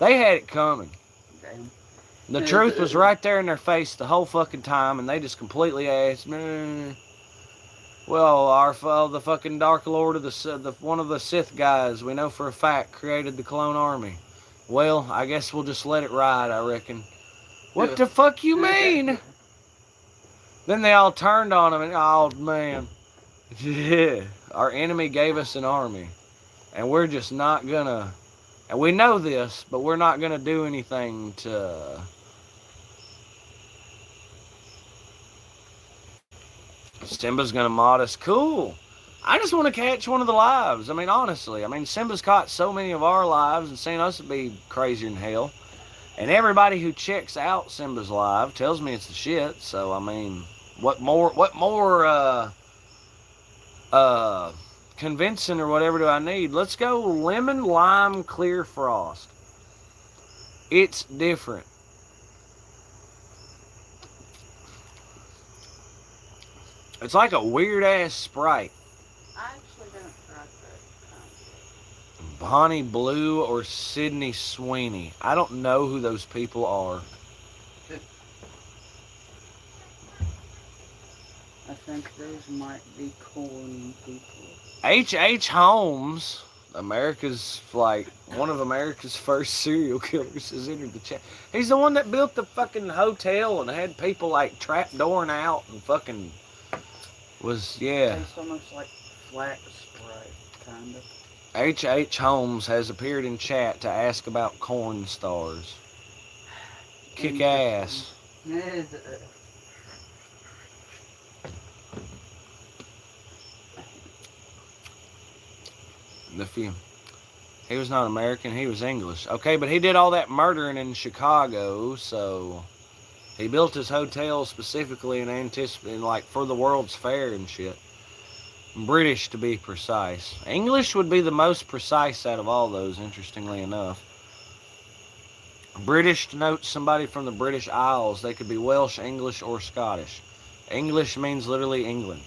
They had it coming. Damn. The truth was right there in their face the whole fucking time, and they just completely asked, well, the fucking Dark Lord of the one of the Sith guys, we know for a fact, created the clone army. Well, I guess we'll just let it ride, I reckon. What the fuck you mean? Then they all turned on him and, oh man, yeah, our enemy gave us an army. And we're just not gonna, and we know this, but we're not gonna do anything to. Simba's gonna mod us. Cool. I just want to catch one of the lives. I mean, honestly. I mean, Simba's caught so many of our lives and seen us be crazier than hell. And everybody who checks out Simba's live tells me it's the shit. So, I mean, what more, convincing or whatever do I need? Let's go lemon, lime, clear frost. It's different. It's like a weird ass Sprite. I actually don't try that. Bonnie Blue or Sydney Sweeney. I don't know who those people are. I think those might be corn people. H.H. Holmes, America's, like, one of America's first serial killers, has entered the chat. He's the one that built the fucking hotel and had people, like, trapdooring out and fucking was, yeah. Tastes almost like flat Sprite, kind of. H.H. Holmes has appeared in chat to ask about corn stars. Kick ass. He was not American, he was English. Okay, but he did all that murdering in Chicago, so he built his hotel specifically in anticipating, like, for the World's Fair and shit. British, to be precise. English would be the most precise out of all those, interestingly enough. British denotes somebody from the British Isles. They could be Welsh, English, or Scottish. English means literally England.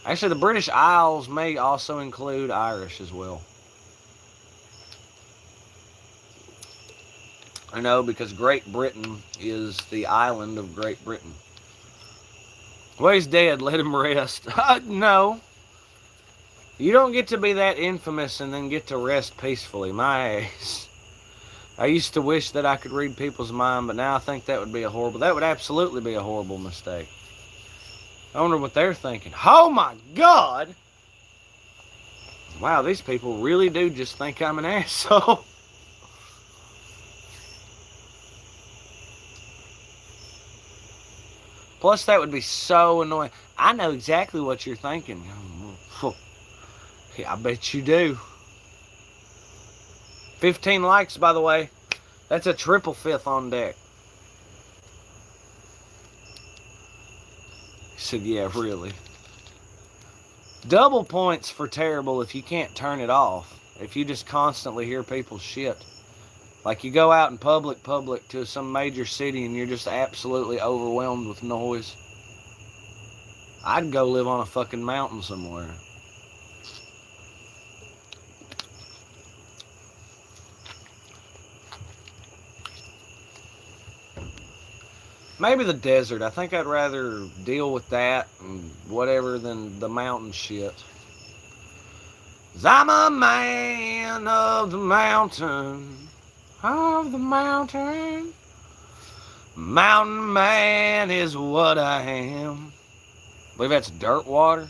Actually, the British Isles may also include Irish as well. I know, because Great Britain is the island of Great Britain. Well, he's dead. Let him rest. No. You don't get to be that infamous and then get to rest peacefully. My ass. I used to wish that I could read people's mind, but now I think that would be that would absolutely be a horrible mistake. I wonder what they're thinking. Oh my God! Wow, these people really do just think I'm an asshole. Plus, that would be so annoying. I know exactly what you're thinking. Yeah, I bet you do. 15 likes, by the way. That's a triple fifth on deck. He said, yeah, really. Double points for terrible if you can't turn it off. If you just constantly hear people's shit. Like you go out in public to some major city and you're just absolutely overwhelmed with noise. I'd go live on a fucking mountain somewhere. Maybe the desert. I think I'd rather deal with that and whatever than the mountain shit. 'Cause I'm a man of the mountain. Of the mountain. Mountain man is what I am. I believe that's dirt water.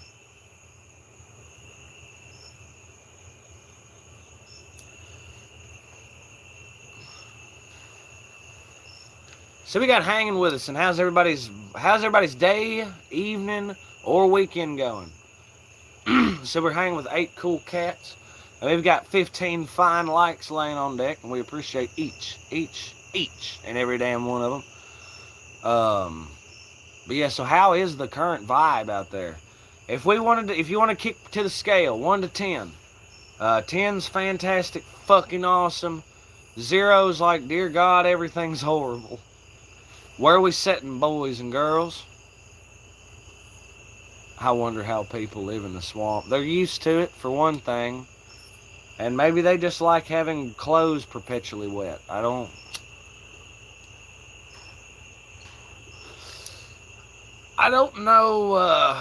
So we got hanging with us, and how's everybody's day, evening, or weekend going? So we're hanging with 8 cool cats. And we've got 15 fine likes laying on deck, and we appreciate each and every damn one of them. But yeah, so how is the current vibe out there? If you want to kick to the scale, 1 to 10, 10's fantastic, fucking awesome. 0's like, dear God, everything's horrible. Where are we sitting, boys and girls? I wonder how people live in the swamp. They're used to it, for one thing. And maybe they just like having clothes perpetually wet. I don't know.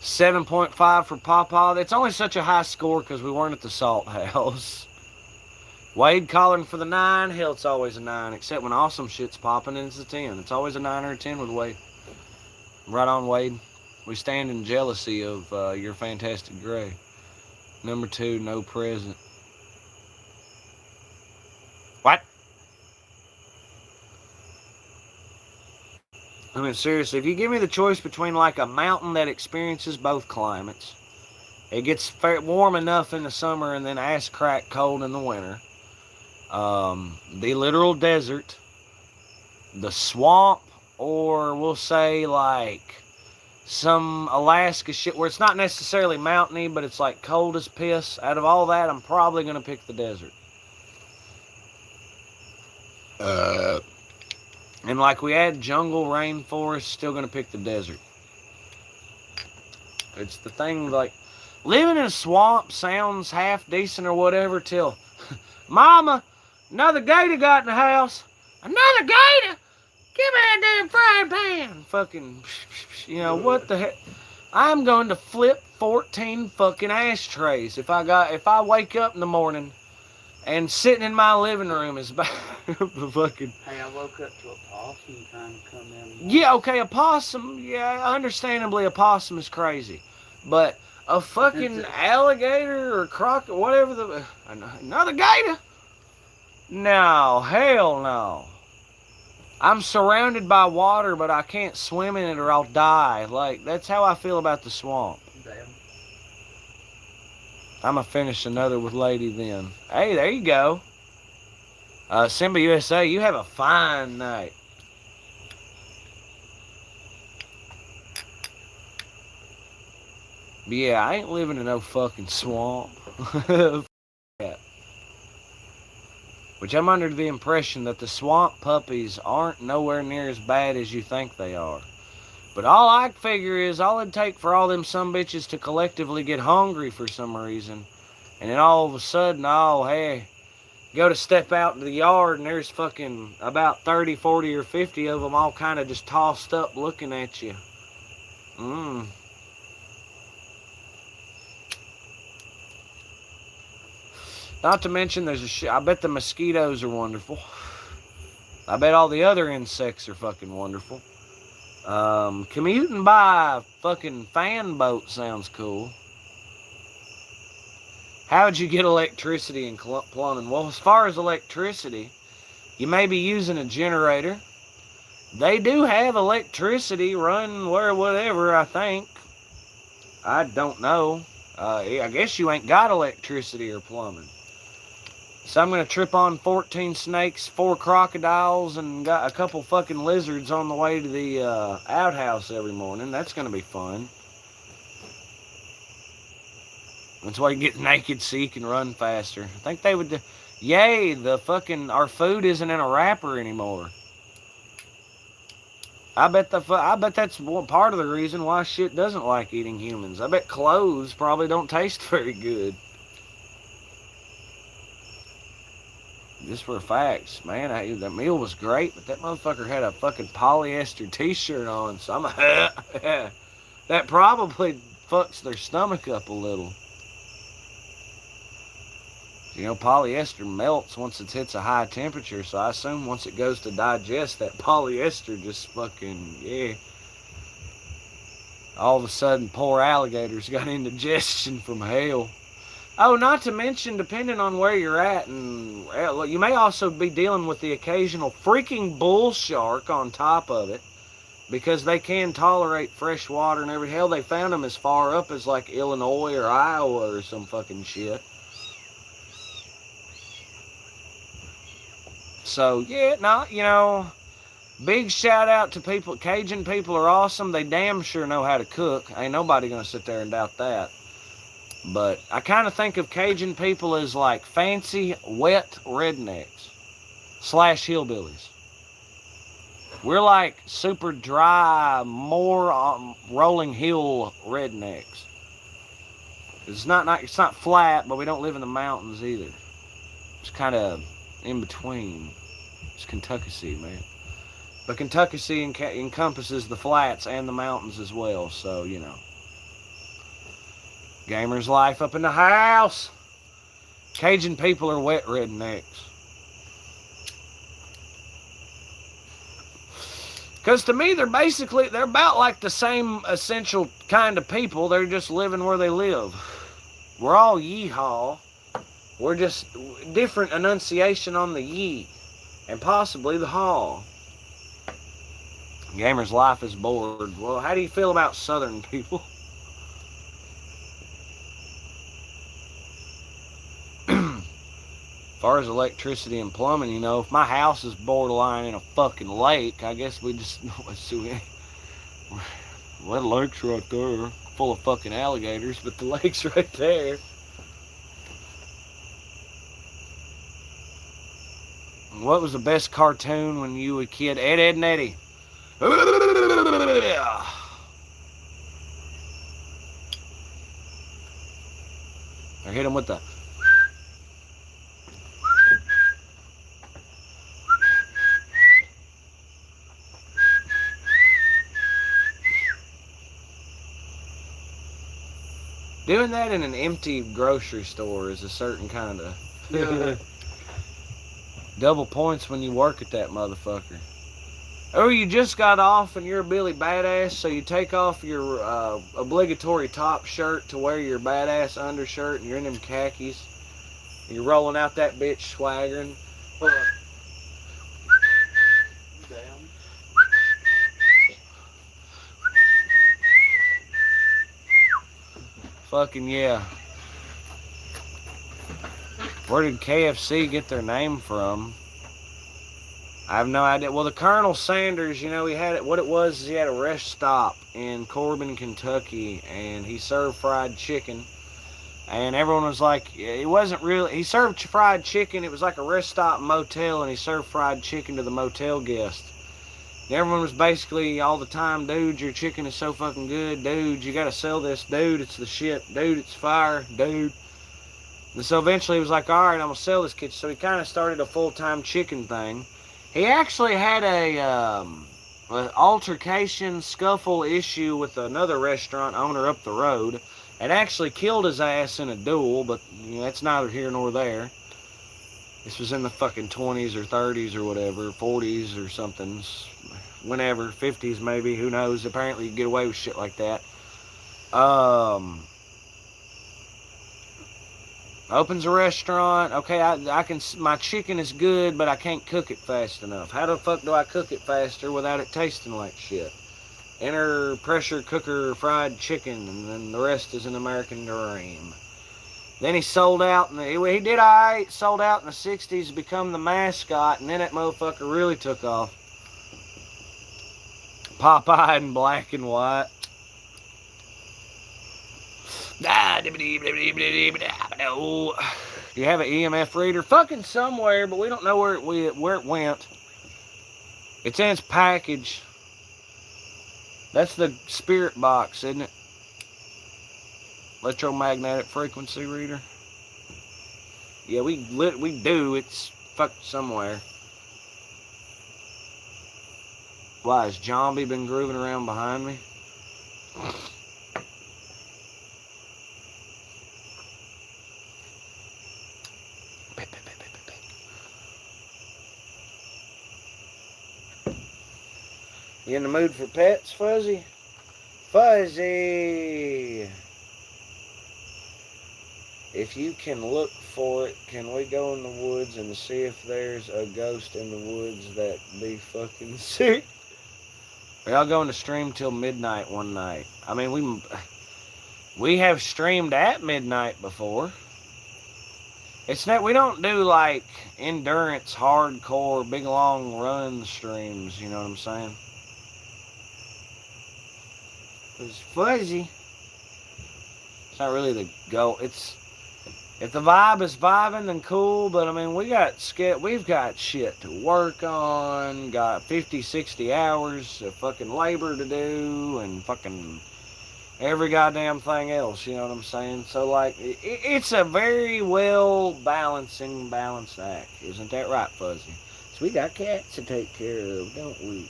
7.5 for Pawpaw. It's only such a high score because we weren't at the Salt House. Wade calling for the 9. Hell, it's always a 9, except when awesome shit's popping and it's a 10. It's always a 9 or a 10 with Wade. Right on, Wade. We stand in jealousy of your fantastic gray. Number 2, no present. What? I mean, seriously, if you give me the choice between like a mountain that experiences both climates, it gets warm enough in the summer and then ass crack cold in the winter, the literal desert, the swamp, or we'll say like some Alaska shit where it's not necessarily mountainy, but it's like cold as piss. Out of all that, I'm probably going to pick the desert. And like we add jungle, rainforest, still going to pick the desert. It's the thing, like, living in a swamp sounds half decent or whatever till, Mama, another gator got in the house. Another gator? Give me that damn frying pan. Fucking, what the heck? I'm going to flip 14 fucking ashtrays if I wake up in the morning and sitting in my living room is the fucking. Hey, I woke up to a possum trying to come in. Yeah, okay, a possum. Yeah, understandably, a possum is crazy, but a fucking alligator or crocodile, whatever another gator. No, hell no. I'm surrounded by water, but I can't swim in it or I'll die. Like, that's how I feel about the swamp. Damn. I'm going to finish another with Lady then. Hey, there you go. Simba USA, you have a fine night. But yeah, I ain't living in no fucking swamp. Which I'm under the impression that the swamp puppies aren't nowhere near as bad as you think they are. But all I figure is all it'd take for all them sumbitches to collectively get hungry for some reason. And then all of a sudden, oh, hey, go to step out into the yard and there's fucking about 30, 40, or 50 of them all kind of just tossed up looking at you. Not to mention I bet the mosquitoes are wonderful. I bet all the other insects are fucking wonderful. Commuting by a fucking fan boat sounds cool. How'd you get electricity in plumbing? Well, as far as electricity, you may be using a generator. They do have electricity run where whatever, I think. I don't know. I guess you ain't got electricity or plumbing. So I'm going to trip on 14 snakes, 4 crocodiles, and got a couple fucking lizards on the way to the outhouse every morning. That's going to be fun. That's why you get naked so you can run faster. I think they would. Yay, our food isn't in a wrapper anymore. I bet that's one part of the reason why shit doesn't like eating humans. I bet clothes probably don't taste very good. Just for facts, man, that meal was great, but that motherfucker had a fucking polyester t-shirt on, so that probably fucks their stomach up a little. Polyester melts once it hits a high temperature, so I assume once it goes to digest, that polyester just fucking, yeah. All of a sudden, poor alligators got indigestion from hell. Oh, not to mention, depending on where you're at, and you may also be dealing with the occasional freaking bull shark on top of it, because they can tolerate fresh water and everything. Hell, they found them as far up as like Illinois or Iowa or some fucking shit. So, yeah, big shout out to people. Cajun people are awesome. They damn sure know how to cook. Ain't nobody gonna sit there and doubt that. But I kind of think of Cajun people as like fancy, wet rednecks / hillbillies. We're like super dry, more rolling hill rednecks. It's not flat, but we don't live in the mountains either. It's kind of in between. It's Kentucky, man. But Kentucky encompasses the flats and the mountains as well, so, Gamer's life up in the house. Cajun people are wet rednecks. Because to me, they're about like the same essential kind of people. They're just living where they live. We're all yeehaw. We're just different enunciation on the yee. And possibly the haw. Gamer's life is bored. Well, how do you feel about southern people? As far as electricity and plumbing, you know, if my house is borderline in a fucking lake, I guess we just... Well, the lake's right there, full of fucking alligators, but the lake's right there. What was the best cartoon when you were a kid? Ed, Ed, and Eddie. Or hit him with the... Doing that in an empty grocery store is a certain kind of... Yeah. Double points when you work at that motherfucker. Or you just got off and you're a Billy Badass, so you take off your obligatory top shirt to wear your badass undershirt and you're in them khakis. And you're rolling out that bitch swaggering. Damn. Fucking yeah. Where did KFC get their name from? I have no idea. Well, the Colonel Sanders, you know, he had it. What it was is he had a rest stop in Corbin, Kentucky, and he served fried chicken. And everyone was like, it wasn't really. He served fried chicken. It was like a rest stop motel, and he served fried chicken to the motel guests. And everyone was basically all the time, dude, your chicken is so fucking good, dude. You gotta sell this, dude. It's the shit, dude. It's fire, dude. And so eventually he was like, all right, I'm going to sell this kitchen. So he kind of started a full-time chicken thing. He actually had an altercation, scuffle issue with another restaurant owner up the road. And actually killed his ass in a duel, but you know, that's neither here nor there. This was in the fucking 20s or 30s or whatever, 40s or something. Whenever, 50s maybe, who knows. Apparently you get away with shit like that. Opens a restaurant. Okay, I can. My chicken is good, but I can't cook it fast enough. How the fuck do I cook it faster without it tasting like shit? Enter pressure cooker fried chicken, and then the rest is an American dream. Then he sold out, and he did alright. Sold out in the '60s, become the mascot, and then that motherfucker really took off. Popeye in black and white. Do you have an EMF reader? Fucking somewhere, but we don't know where it went. It's in its package. That's the spirit box, isn't it? Electromagnetic frequency reader. Yeah, we do. It's fucked somewhere. Why, has Zombie been grooving around behind me? You in the mood for pets, Fuzzy? Fuzzy! If you can look for it, can we go in the woods and see if there's a ghost in the woods that be fucking sick? Are y'all going to stream till midnight one night? I mean, we have streamed at midnight before. It's not, we don't do like endurance, hardcore, big long run streams, you know what I'm saying? It's Fuzzy. It's not really the goal. It's, if the vibe is vibing, then cool, but I mean, we've got shit to work on, got 50, 60 hours of fucking labor to do, and fucking every goddamn thing else, you know what I'm saying? So, like, it's a very balanced act. Isn't that right, Fuzzy? So we got cats to take care of, don't we?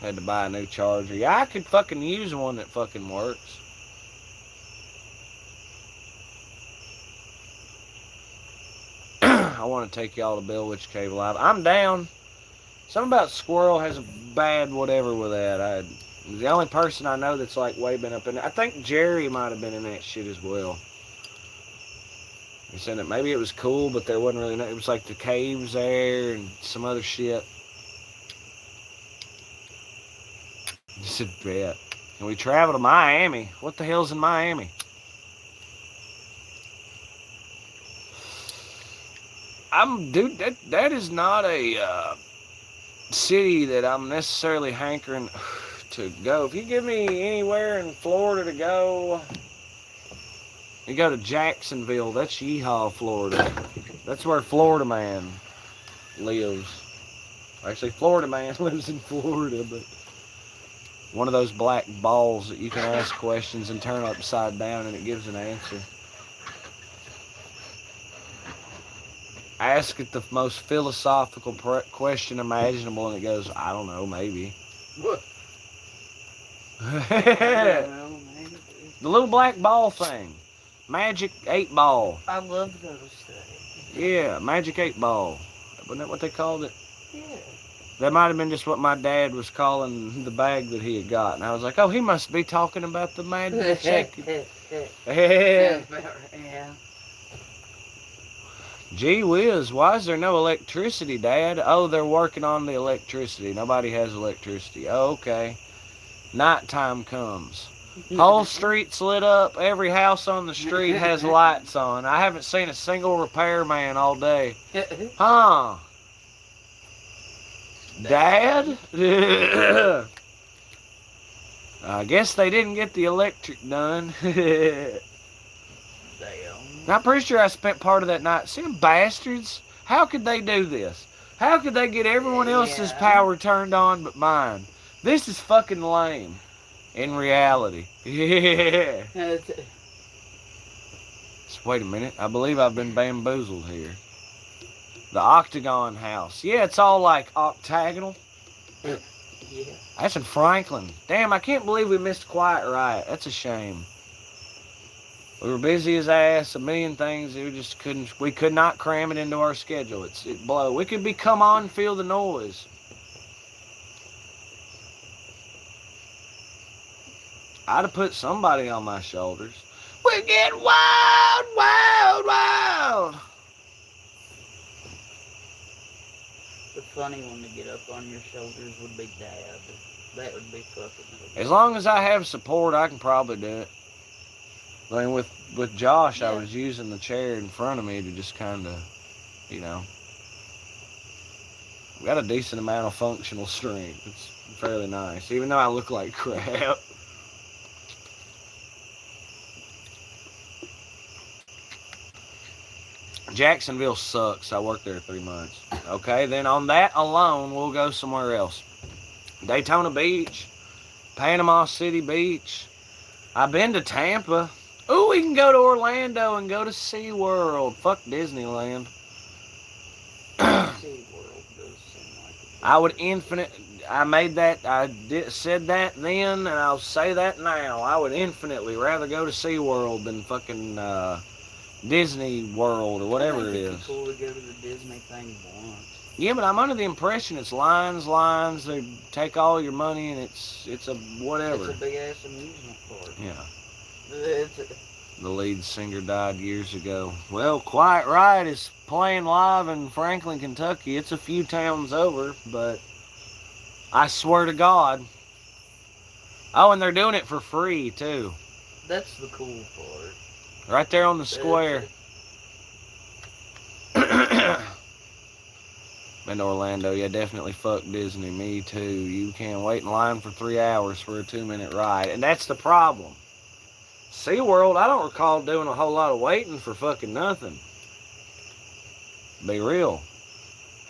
Had to buy a new charger. Yeah, I could fucking use one that fucking works. I want to take y'all to Bill Witch Cave Live. I'm down. Something about Squirrel has a bad whatever with that. The only person I know that's like way been up in there. I think Jerry might have been in that shit as well. He said that maybe it was cool, but there wasn't really. It was like the caves there and some other shit. He said, yeah. And we traveled to Miami. What the hell's in Miami? Dude, that is not a city that I'm necessarily hankering to go. If you give me anywhere in Florida to go, you go to Jacksonville. That's Yeehaw, Florida. That's where Florida Man lives. Actually, Florida Man lives in Florida, but one of those black balls that you can ask questions and turn upside down and it gives an answer. Ask it the most philosophical question imaginable and it goes, I don't know, maybe. What? The little black ball thing. Magic 8 ball. I love those things. Yeah, Magic 8 ball. Wasn't that what they called it? Yeah. That might have been just what my dad was calling the bag that he had got. And I was like, oh, he must be talking about the Magic check. Yeah. Yeah. Gee whiz, why is there no electricity, Dad? Oh, they're working on the electricity. Nobody has electricity. Oh, okay. Nighttime comes. Whole street's lit up. Every house on the street has lights on. I haven't seen a single repairman all day. Huh? Dad? I guess they didn't get the electric done. Damn. I'm pretty sure I spent part of that night. See them bastards? How could they do this? How could they get everyone else's power turned on but mine? This is fucking lame. In reality. Yeah. So wait a minute. I believe I've been bamboozled here. The Octagon House. Yeah, it's all like octagonal. Yeah. That's in Franklin. Damn, I can't believe we missed Quiet Riot. That's a shame. We were busy as ass, a million things. We could not cram it into our schedule. It blow. We could be come on, feel the noise. I'd have put somebody on my shoulders. We get wild, wild, wild. The funny one to get up on your shoulders would be Dad. That would be fucking. As long as I have support, I can probably do it. I mean, with Josh, I was using the chair in front of me to just kind of, we got a decent amount of functional strength. It's fairly nice, even though I look like crap. Jacksonville sucks. I worked there 3 months. Okay, then on that alone, we'll go somewhere else. Daytona Beach, Panama City Beach. I've been to Tampa. Ooh, we can go to Orlando and go to SeaWorld. Fuck Disneyland. SeaWorld does seem like said that then, and I'll say that now. I would infinitely rather go to SeaWorld than fucking Disney World or whatever it is. It's cool to go to the Disney thing once. Yeah, but I'm under the impression it's lines. They take all your money and it's a whatever. It's a big ass amusement park. Yeah. It's The lead singer died years ago. Well, Quiet Riot is playing live in Franklin, Kentucky. It's a few towns over, but I swear to God. Oh, and they're doing it for free, too. That's the cool part. Right there on the square. Been to Orlando. Yeah, definitely fuck Disney. Me, too. You can't wait in line for 3 hours for a 2-minute ride. And that's the problem. SeaWorld, I don't recall doing a whole lot of waiting for fucking nothing. Be real.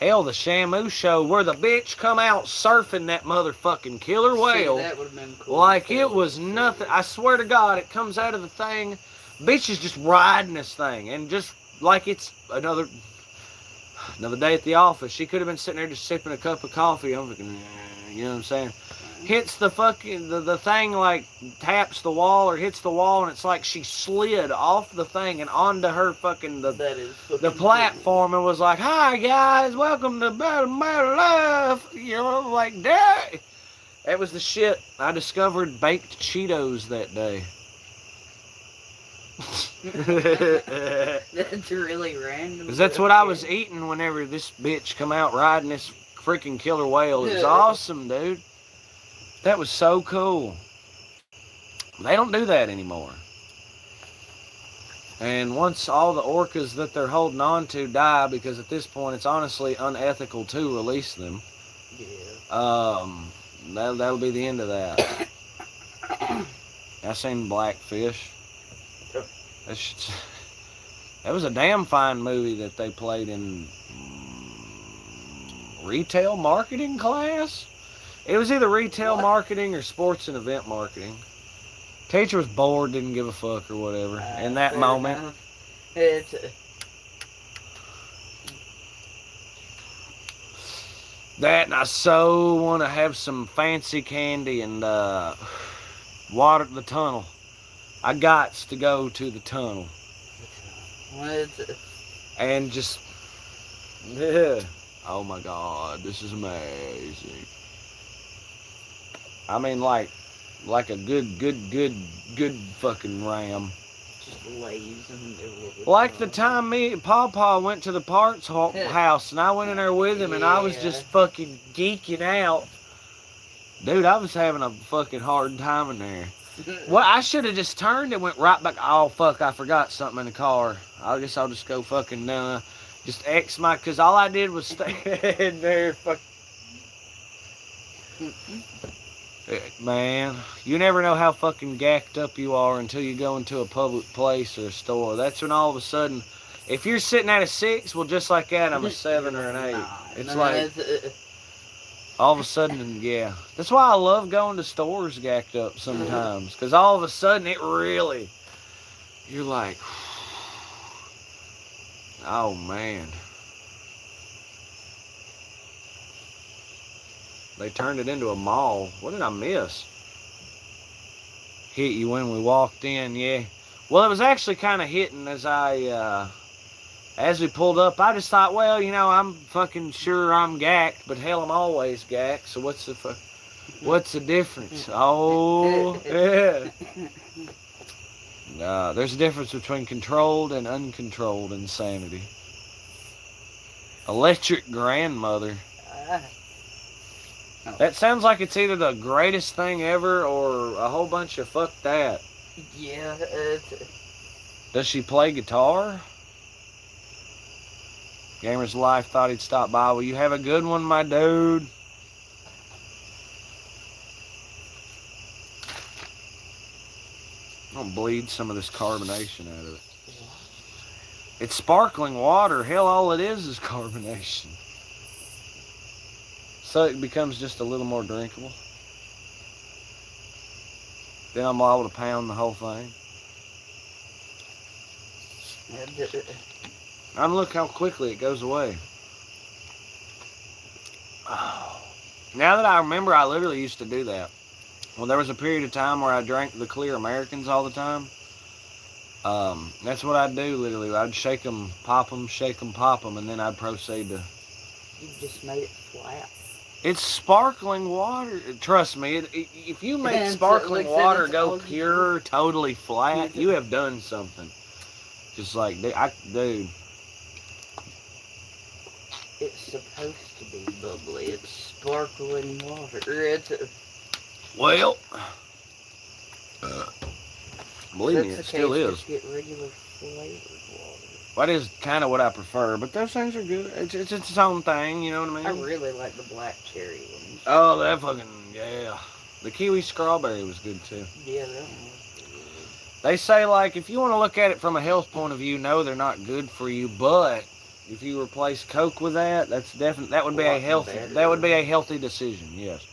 Hell, the Shamu show where the bitch come out surfing that motherfucking killer whale. See, that would have been cool. Like it was nothing. I swear to God, it comes out of the thing. Bitch is just riding this thing. And just like it's another day at the office. She could have been sitting there just sipping a cup of coffee. I'm thinking, you know what I'm saying? hits the fucking the thing, like taps the wall or hits the wall, and it's like she slid off the thing and onto her fucking That is fucking the platform and was like, "Hi guys, welcome to Battle My Life." You know, like that. That was the shit. I discovered baked Cheetos that day. That's really random. Cause that's what I was eating whenever this bitch come out riding this freaking killer whale. It was awesome, dude. That was so cool. They don't do that anymore. And once all the orcas that they're holding on to die, because at this point it's honestly unethical to release them. Yeah. That'll be the end of that. I seen Blackfish. That was a damn fine movie that they played in retail marketing class. It was either retail marketing or sports and event marketing. Teacher was bored, didn't give a fuck or whatever in that moment. It's That, and I so want to have some fancy candy and water the tunnel. I got to go to the tunnel. And just, yeah. Oh my God, this is amazing. I mean, like a good fucking ram. just lays in the middle of the Like the time me and Pawpaw went to the parts house and I went in there with him and I was just fucking geeking out. Dude, I was having a fucking hard time in there. Well, I should have just turned and went right back. Oh, fuck, I forgot something in the car. I guess I'll just go fucking, just X my, because all I did was stay in there. Fuck. Man, you never know how fucking gacked up you are until you go into a public place or a store. That's when all of a sudden, if you're sitting at a 6, well, just like that, I'm a 7 or an 8. It's like, all of a sudden, yeah. That's why I love going to stores gacked up sometimes. Because all of a sudden, it really, you're like, oh, man. They turned it into a mall. What did I miss? Hit you when we walked in, yeah. Well, it was actually kind of hitting as we pulled up. I just thought, well, I'm fucking sure I'm gacked, but hell, I'm always gacked. So what's the difference? Oh, yeah. There's a difference between controlled and uncontrolled insanity. Electric grandmother. That sounds like it's either the greatest thing ever or a whole bunch of fuck that. Yeah. Does she play guitar? Gamer's Life thought he'd stop by. Well, you have a good one, my dude. I'm gonna bleed some of this carbonation out of it. It's sparkling water. Hell, all it is carbonation. So it becomes just a little more drinkable. Then I'm liable to pound the whole thing. And look how quickly it goes away. Oh. Now that I remember, I literally used to do that. Well, there was a period of time where I drank the clear Americans all the time. That's what I'd do, literally. I'd shake them, pop them, and then I'd proceed to... You just made it flat. It's sparkling water. Trust me, if you make sparkling water go pure, totally flat, you have done something. Just like, dude. It's supposed to be bubbly. It's sparkling water. Well, believe me, That's it still is. Just get regular flavored water. That is kind of what I prefer, but those things are good. It's its own thing, you know what I mean? I really like the black cherry ones. Oh, that fucking, yeah. The kiwi strawberry was good too. Yeah, that one was good. They say, like, if you want to look at it from a health point of view, no, they're not good for you, but if you replace Coke with that, that would be a healthy decision, yes.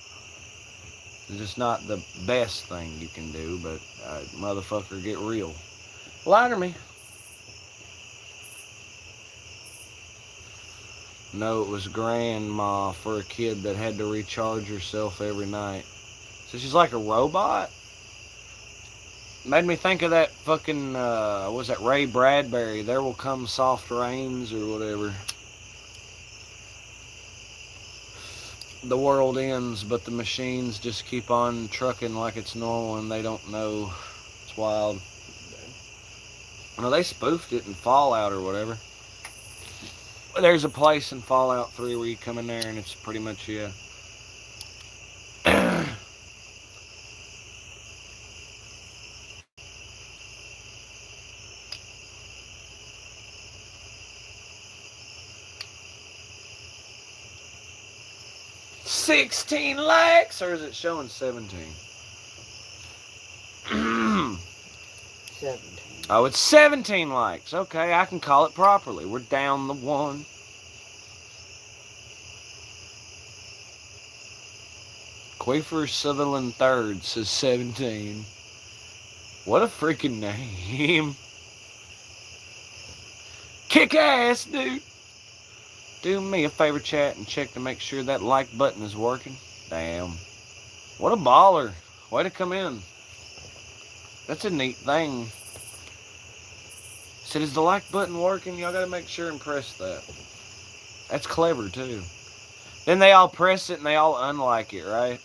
It's just not the best thing you can do, but motherfucker, get real. Lighter me. No, it was grandma for a kid that had to recharge herself every night. So she's like a robot? Made me think of that fucking, what was that, Ray Bradbury, There Will Come Soft Rains or whatever. The world ends, but the machines just keep on trucking like it's normal and they don't know. It's wild. No, they spoofed it in Fallout or whatever. There's a place in Fallout 3 where you come in there and it's pretty much, yeah. 16 likes, or is it showing 17? 17. Oh, it's 17 likes. Okay, I can call it properly. We're down the one. Quafer Sutherland III says 17. What a freaking name. Kick ass, dude. Do me a favor, chat, and check to make sure that like button is working. Damn. What a baller. Way to come in. That's a neat thing. Said, is the like button working? Y'all gotta make sure and press that. That's clever, too. Then they all press it and they all unlike it, right?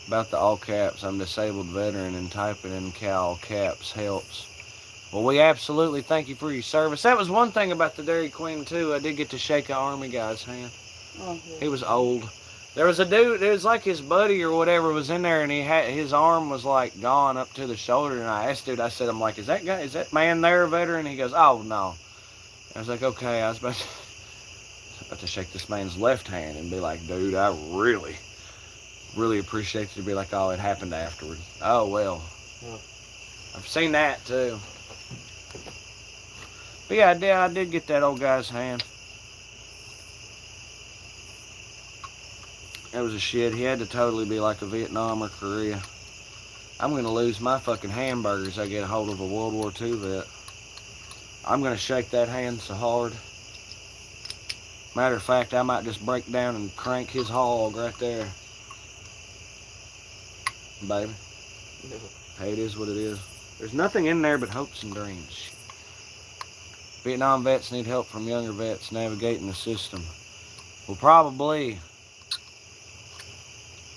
About the all caps, I'm disabled veteran, and typing in all caps helps. Well, we absolutely thank you for your service. That was one thing about the Dairy Queen, too. I did get to shake an Army guy's hand. Oh, yeah. He was old. There was a dude, it was like his buddy or whatever was in there, and his arm was like gone up to the shoulder, and I asked dude, I said, I'm like, is that man there a veteran? He goes, oh, no. I was like, okay, I was about to shake this man's left hand and be like, dude, I really appreciate you to be like, oh, it happened afterward. Oh, well. Yeah. I've seen that, too. But yeah, I did get that old guy's hand. That was a shit. He had to totally be like a Vietnam or Korea. I'm going to lose my fucking hamburgers I get a hold of a World War II vet. I'm going to shake that hand so hard. Matter of fact, I might just break down and crank his hog right there. Baby. No. Hey, it is what it is. There's nothing in there but hopes and dreams. Vietnam vets need help from younger vets navigating the system. Well, probably.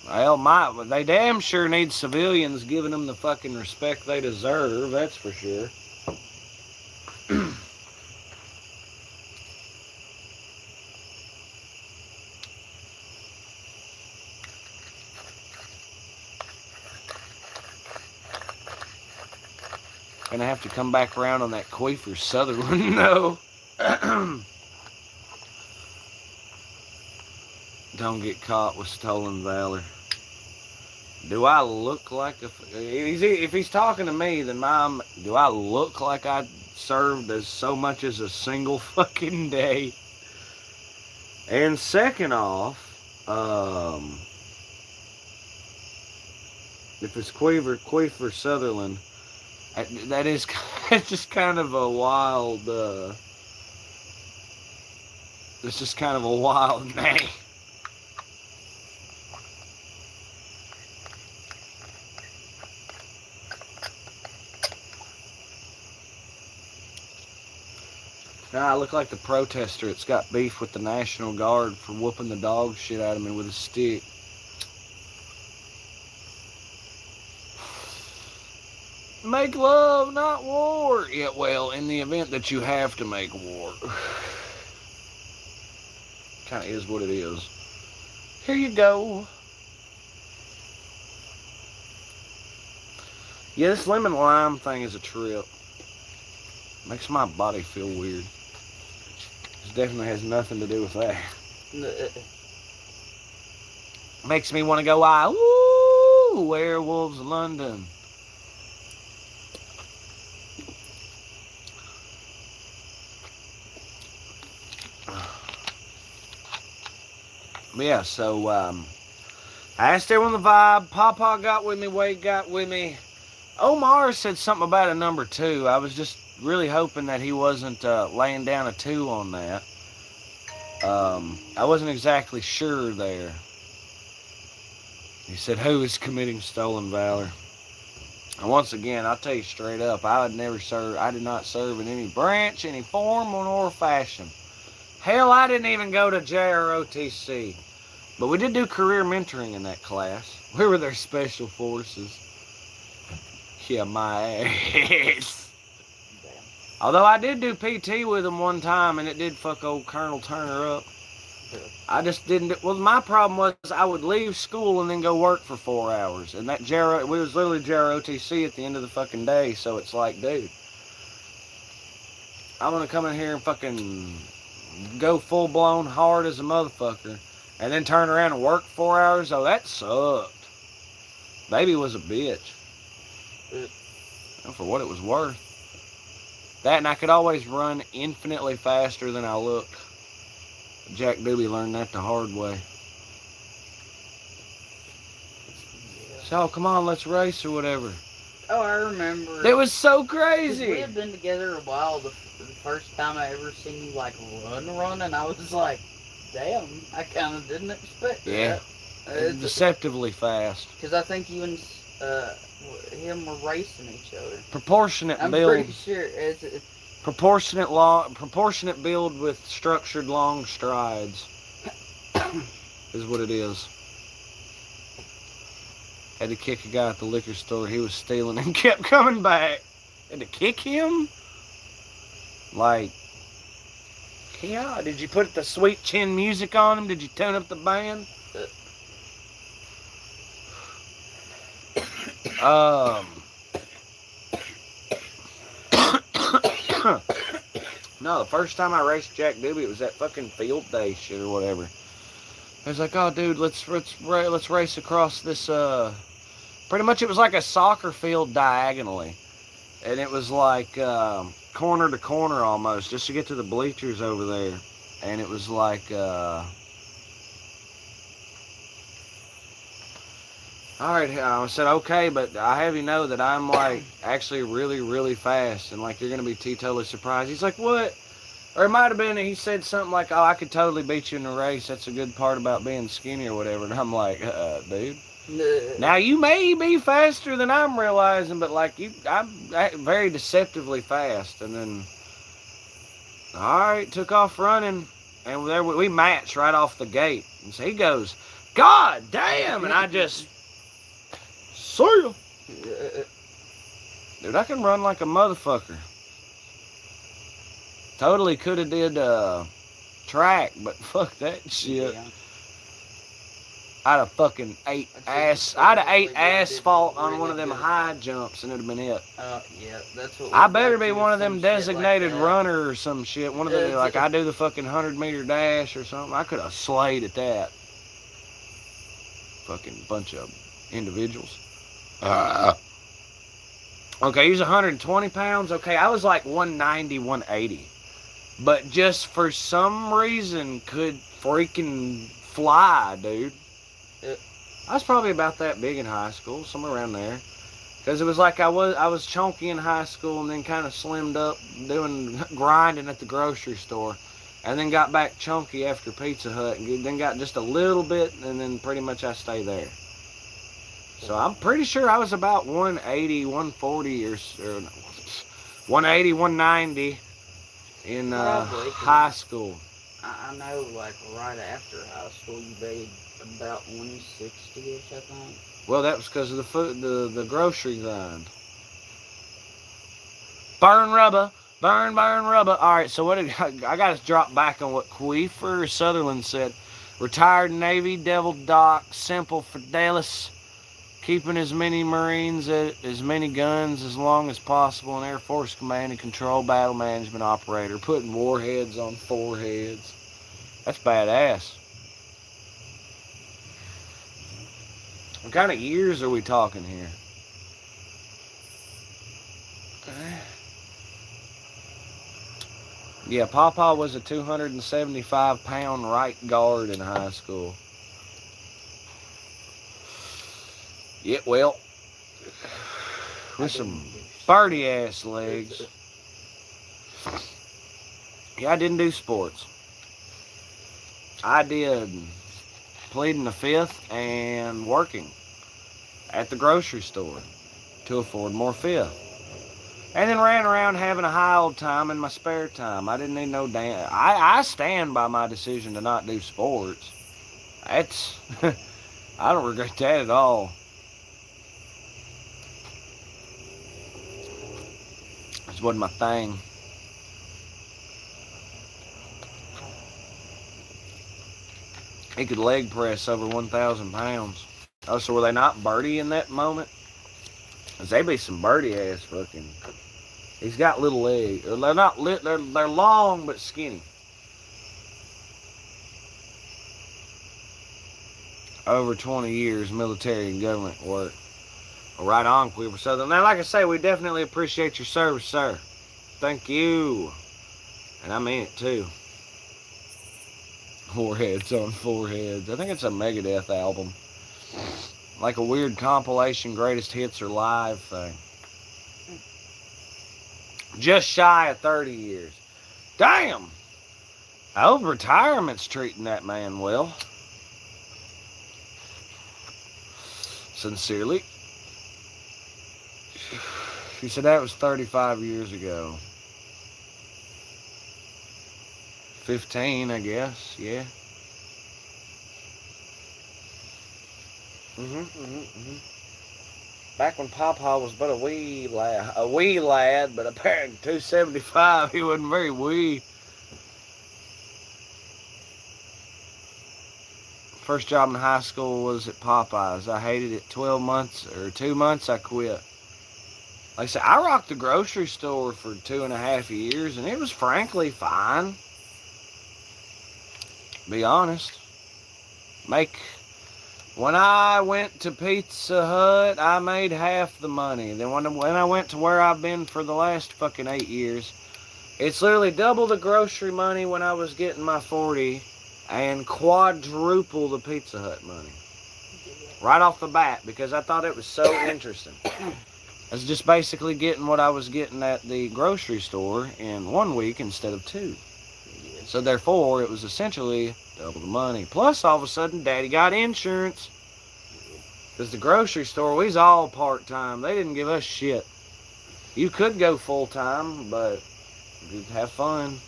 Well, they damn sure need civilians giving them the fucking respect they deserve, that's for sure. Gonna have to come back around on that Quafer Sutherland, no. Don't get caught with stolen valor. Do I look like if he's talking to me, then do I look like I served as so much as a single fucking day? And second off, if it's Quafer Sutherland, that is just kind of a wild, it's just kind of a wild name. Now I look like the protester that's got beef with the National Guard for whooping the dog shit out of me with a stick. Make love, not war. Yeah, well, in the event that you have to make war. Kind of is what it is. Here you go. Yeah, this lemon lime thing is a trip. Makes my body feel weird. This definitely has nothing to do with that. Makes me want to go, woo, Werewolves London. Yeah, so I asked everyone the vibe. Papa got with me, Wade got with me. Omar said something about a number 2. I was just really hoping that he wasn't laying down a 2 on that. I wasn't exactly sure there. He said, who is committing stolen valor? And once again, I'll tell you straight up, I did not serve in any branch, any form, or fashion. Hell, I didn't even go to JROTC. But we did do career mentoring in that class. We were their special forces. Yeah, my ass. Damn. Although I did do PT with them one time, and it did fuck old Colonel Turner up. I just didn't. Well, my problem was I would leave school and then go work for 4 hours, and that we was literally JROTC at the end of the fucking day. So it's like, dude, I'm gonna come in here and fucking go full blown hard as a motherfucker, and then turn around and work 4 hours. Oh, that sucked. Baby was a bitch. And for what it was worth. That, and I could always run infinitely faster than I looked. Jack Doobie learned that the hard way. Yeah. So, come on, let's race or whatever. Oh, I remember. It was so 'Cause crazy. we had been together a while. The first time I ever seen you like run, and I was like, damn, I kind of didn't expect Yeah. that. Deceptively fast. Because I think you and him were racing each other. Proportionate I'm build. pretty sure. Proportionate build with structured long strides is what it is. Had to kick a guy at the liquor store. He was stealing and kept coming back. Had to kick him? Like, yeah. Did you put the sweet chin music on him? Did you tune up the band? No, the first time I raced Jack Doobie, it was that fucking field day shit or whatever. I was like, oh, dude, let's race across this. Pretty much, it was like a soccer field diagonally, and it was like corner to corner almost, just to get to the bleachers over there. And it was like, all right, I said, okay, but I have you know that I'm like actually really, really fast, and like you're gonna be totally surprised. He's like, what? Or it might have been he said something like, oh, I could totally beat you in a race. That's a good part about being skinny or whatever. And I'm like, dude. Now you may be faster than I'm realizing, but like I'm very deceptively fast. And then, all right, took off running, and there we matched right off the gate. And so he goes, God damn, and I just. See ya. Dude, I can run like a motherfucker. Totally could have did track, but fuck that shit. Yeah. I'd have fucking ate asphalt on one of them high jumps and it'd have been it. Yeah, that's what. I better be one of them designated runner or some shit. One of them, like I do the fucking 100-meter dash or something. I could have slayed at that. Fucking bunch of individuals. Okay, he's 120 pounds. Okay, I was like 190, 180. But just for some reason could freaking fly, dude. I was probably about that big in high school, somewhere around there. Because it was like I was chunky in high school and then kind of slimmed up grinding at the grocery store. And then got back chunky after Pizza Hut and then got just a little bit and then pretty much I stay there. So I'm pretty sure I was about 180, 140 or 180, 190 in high school. I know, like right after high school, you weighed about 160-ish, I think. Well, that was because of the grocery grind. Burn rubber, burn rubber. All right, so what I got to drop back on what Queefer Sutherland said. Retired Navy, Devil Doc, Simple Fidelis. Keeping as many Marines, as many guns as long as possible, an Air Force Command and Control Battle Management Operator, putting warheads on foreheads. That's badass. What kind of years are we talking here? Yeah, Pawpaw was a 275-pound right guard in high school. Yeah, well, with some birdie ass legs. Yeah, I didn't do sports. I did pleading the fifth and working at the grocery store to afford more fifth. And then ran around having a high old time in my spare time. I didn't need no damn. I stand by my decision to not do sports. That's I don't regret that at all. It wasn't my thing. He could leg press over 1,000 pounds. Oh, so were they not birdie in that moment? Cause they be some birdie ass fucking. He's got little legs. They're not lit. They're long but skinny. Over 20 years military and government work. Well, right on, Quiver Southern. Now, like I say, we definitely appreciate your service, sir. Thank you. And I mean it too. Foreheads on foreheads. I think it's a Megadeth album. Like a weird compilation greatest hits or live thing. Just shy of 30 years. Damn! I hope retirement's treating that man well. Sincerely. She said that was 35 years ago. 15, I guess, yeah. Back when Papa was but a wee lad, but apparently 275, he wasn't very wee. First job in high school was at Popeyes. I hated it 12 months, or 2 months I quit. Like I said, I rocked the grocery store for 2.5 years, and it was frankly fine. Be honest. When I went to Pizza Hut, I made half the money. Then when I went to where I've been for the last fucking 8 years, it's literally double the grocery money when I was getting my 40 and quadruple the Pizza Hut money. Right off the bat, because I thought it was so interesting. I was just basically getting what I was getting at the grocery store in 1 week instead of 2. So therefore, it was essentially double the money. Plus, all of a sudden, Daddy got insurance. Because the grocery store, we was all part-time. They didn't give us shit. You could go full-time, but you'd have fun.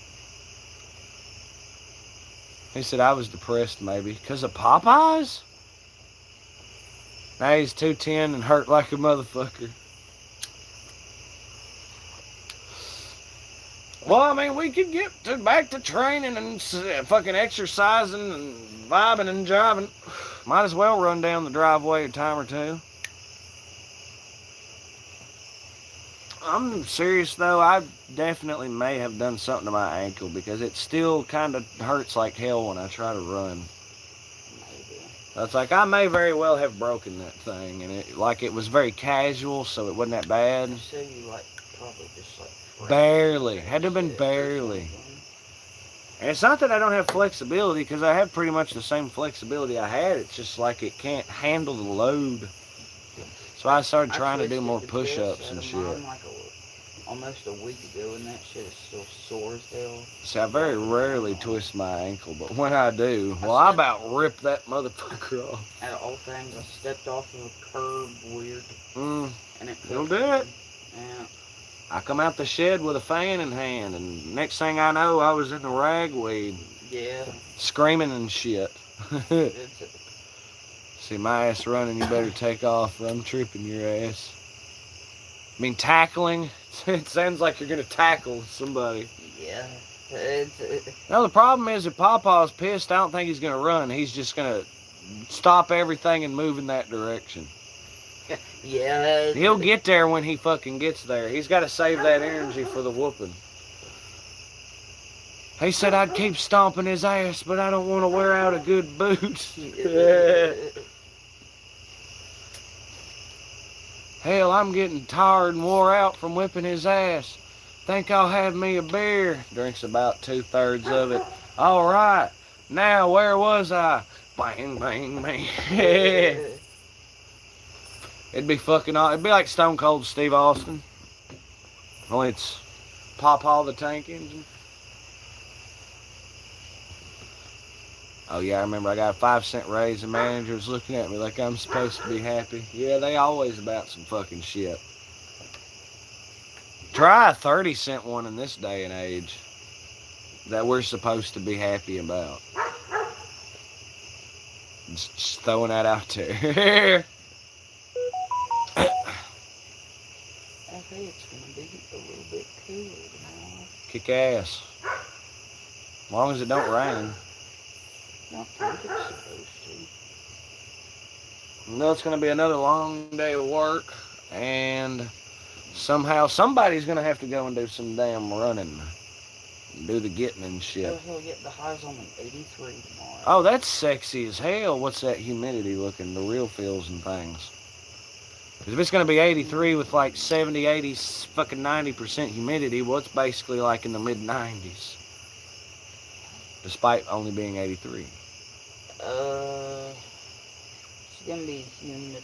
He said I was depressed, maybe. Because of Popeyes? Now he's 210 and hurt like a motherfucker. Well, I mean, we could get back to training and fucking exercising and vibing and driving. Might as well run down the driveway a time or two. I'm serious, though. I definitely may have done something to my ankle because it still kind of hurts like hell when I try to run. Maybe. It's like I may very well have broken that thing, and it was very casual, so it wasn't that bad. So you probably just Barely. Had to have been barely. And it's not that I don't have flexibility, because I have pretty much the same flexibility I had. It's just like it can't handle the load. So I started trying to do more push-ups and shit. Almost a week ago, and that shit is still sore as hell. See, I very rarely twist my ankle, but when I do, well, I about rip that motherfucker off. Out of all things, I stepped off of a curb weird. And It'll do it. Yeah. I come out the shed with a fan in hand, and next thing I know, I was in the ragweed. Yeah. Screaming and shit. See my ass running, you better take off or I'm tripping your ass. I mean, tackling. It sounds like you're going to tackle somebody. Yeah. Now, the problem is if Papa's pissed, I don't think he's going to run. He's just going to stop everything and move in that direction. Yeah. He'll get there when he fucking gets there. He's got to save that energy for the whooping. He said I'd keep stomping his ass, but I don't want to wear out a good boot. Hell, I'm getting tired and wore out from whipping his ass. Think I'll have me a beer. Drinks about 2/3 of it. All right. Now, where was I? Bang, bang, bang. It'd be fucking. It'd be like Stone Cold Steve Austin. Only it's Pawpaw the Tank Engine. Oh yeah, I remember I got a 5 cent raise. The manager was looking at me like I'm supposed to be happy. Yeah, they always about some fucking shit. Try a 30 cent one in this day and age that we're supposed to be happy about. Just throwing that out there. I think it's gonna be a little bit cooler tomorrow. Kick ass. As long as it don't rain. I think it's supposed to. No, it's going to be another long day of work, and somehow somebody's going to have to go and do some damn running. Do the getting and shit. Oh, he'll get the highs only 83 tomorrow. Oh, that's sexy as hell. What's that humidity looking? The real feels and things. Because if it's going to be 83 with like 70, 80, fucking 90% humidity, well, it's basically like in the mid-90s. Despite only being 83. It's gonna be humid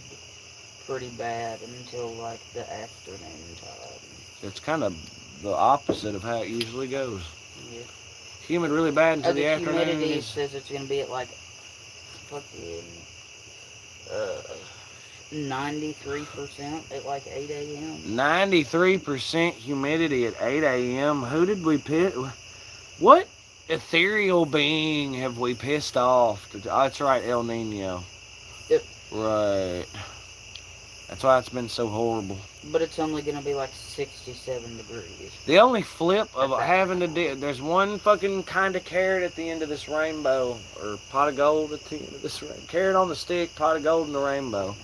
pretty bad until like the afternoon time. It's kind of the opposite of how it usually goes. Yeah. Humid really bad until the afternoon. Humidity says it's gonna be at like fucking 93% at like 8 a.m. 93% humidity at 8 a.m. Who did we piss? What ethereal being have we pissed off? Oh, that's right, El Nino. Yep. Right. That's why it's been so horrible. But it's only gonna be like 67 degrees. The only flip of having to do, there's one fucking kind of carrot at the end of this rainbow, or pot of gold at the end of this carrot on the stick, pot of gold in the rainbow.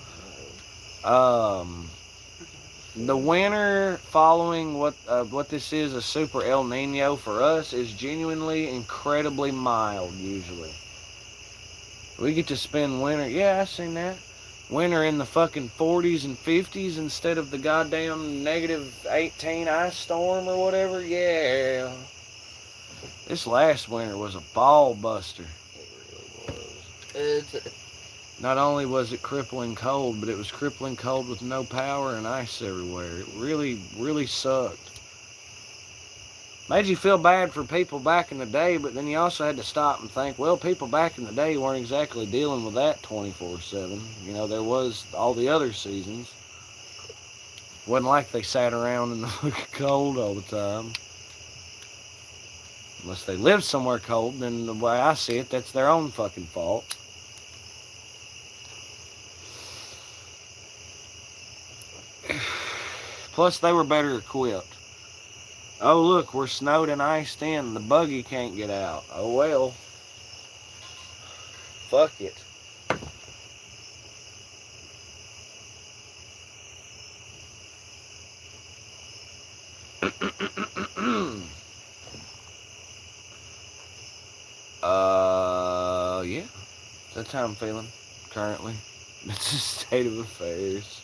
The winter following what this is, a super El Nino for us, is genuinely incredibly mild usually. We get to spend winter, yeah, I seen that. Winter in the fucking 40s and 50s instead of the goddamn negative 18 ice storm or whatever. Yeah. This last winter was a ball buster. It really was. Not only was it crippling cold, but it was crippling cold with no power and ice everywhere. It really, really sucked. Made you feel bad for people back in the day, but then you also had to stop and think, well, people back in the day weren't exactly dealing with that 24/7. You know, there was all the other seasons. Wasn't like they sat around in the cold all the time. Unless they lived somewhere cold, then the way I see it, that's their own fucking fault. Plus, they were better equipped. Oh, look, we're snowed and iced in. The buggy can't get out. Oh, well. Fuck it. Yeah. That's how I'm feeling currently. It's a state of affairs.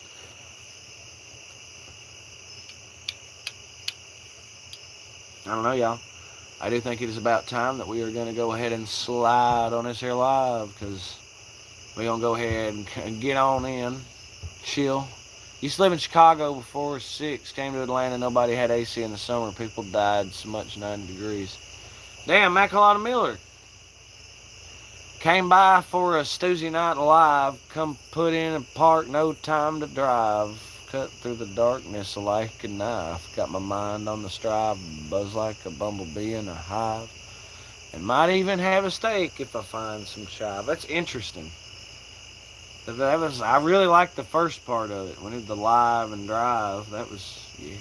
I don't know, y'all. I do think it is about time that we are going to go ahead and slide on this here live, because we're going to go ahead and get on in, chill. Used to live in Chicago before 6, came to Atlanta, nobody had AC in the summer, people died so much, 90 degrees. Damn, Macolata Miller came by for a Tuesday night live, come put in a park, no time to drive. Cut through the darkness like a knife. Got my mind on the strive, buzz like a bumblebee in a hive. And might even have a steak if I find some chive. That's interesting. I really liked the first part of it. When it was the live and drive, that was, yeah.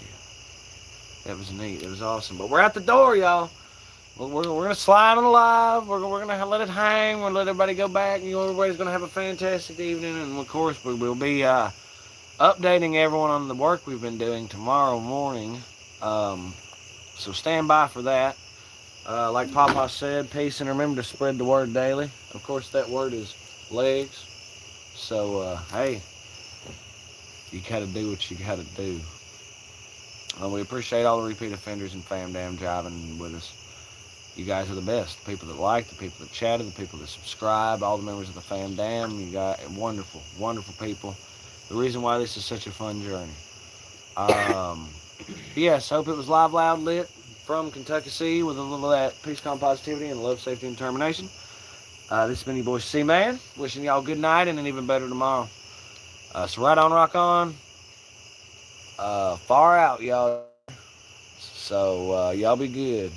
That was neat. It was awesome. But we're at the door, y'all. We're going to slide on the live. We're going to let it hang. We're going to let everybody go back. You know, everybody's going to have a fantastic evening. And, of course, we will be updating everyone on the work we've been doing tomorrow morning. So stand by for that. Like Papa said, peace, and remember to spread the word daily. Of course, that word is legs. So, hey, you got to do what you got to do. We appreciate all the repeat offenders and fam damn jiving with us. You guys are the best. The people that like, the people that chatted, the people that subscribe, all the members of the fam dam. You got wonderful, wonderful people. the reason why this is such a fun journey. Um, yes, hope it was live, loud, lit from Kentucky C with a little of that peace, calm, positivity, and love, safety, and determination. This has been your boy C Man, wishing y'all good night and an even better tomorrow. So right on, rock on. Far out, y'all. So y'all be good.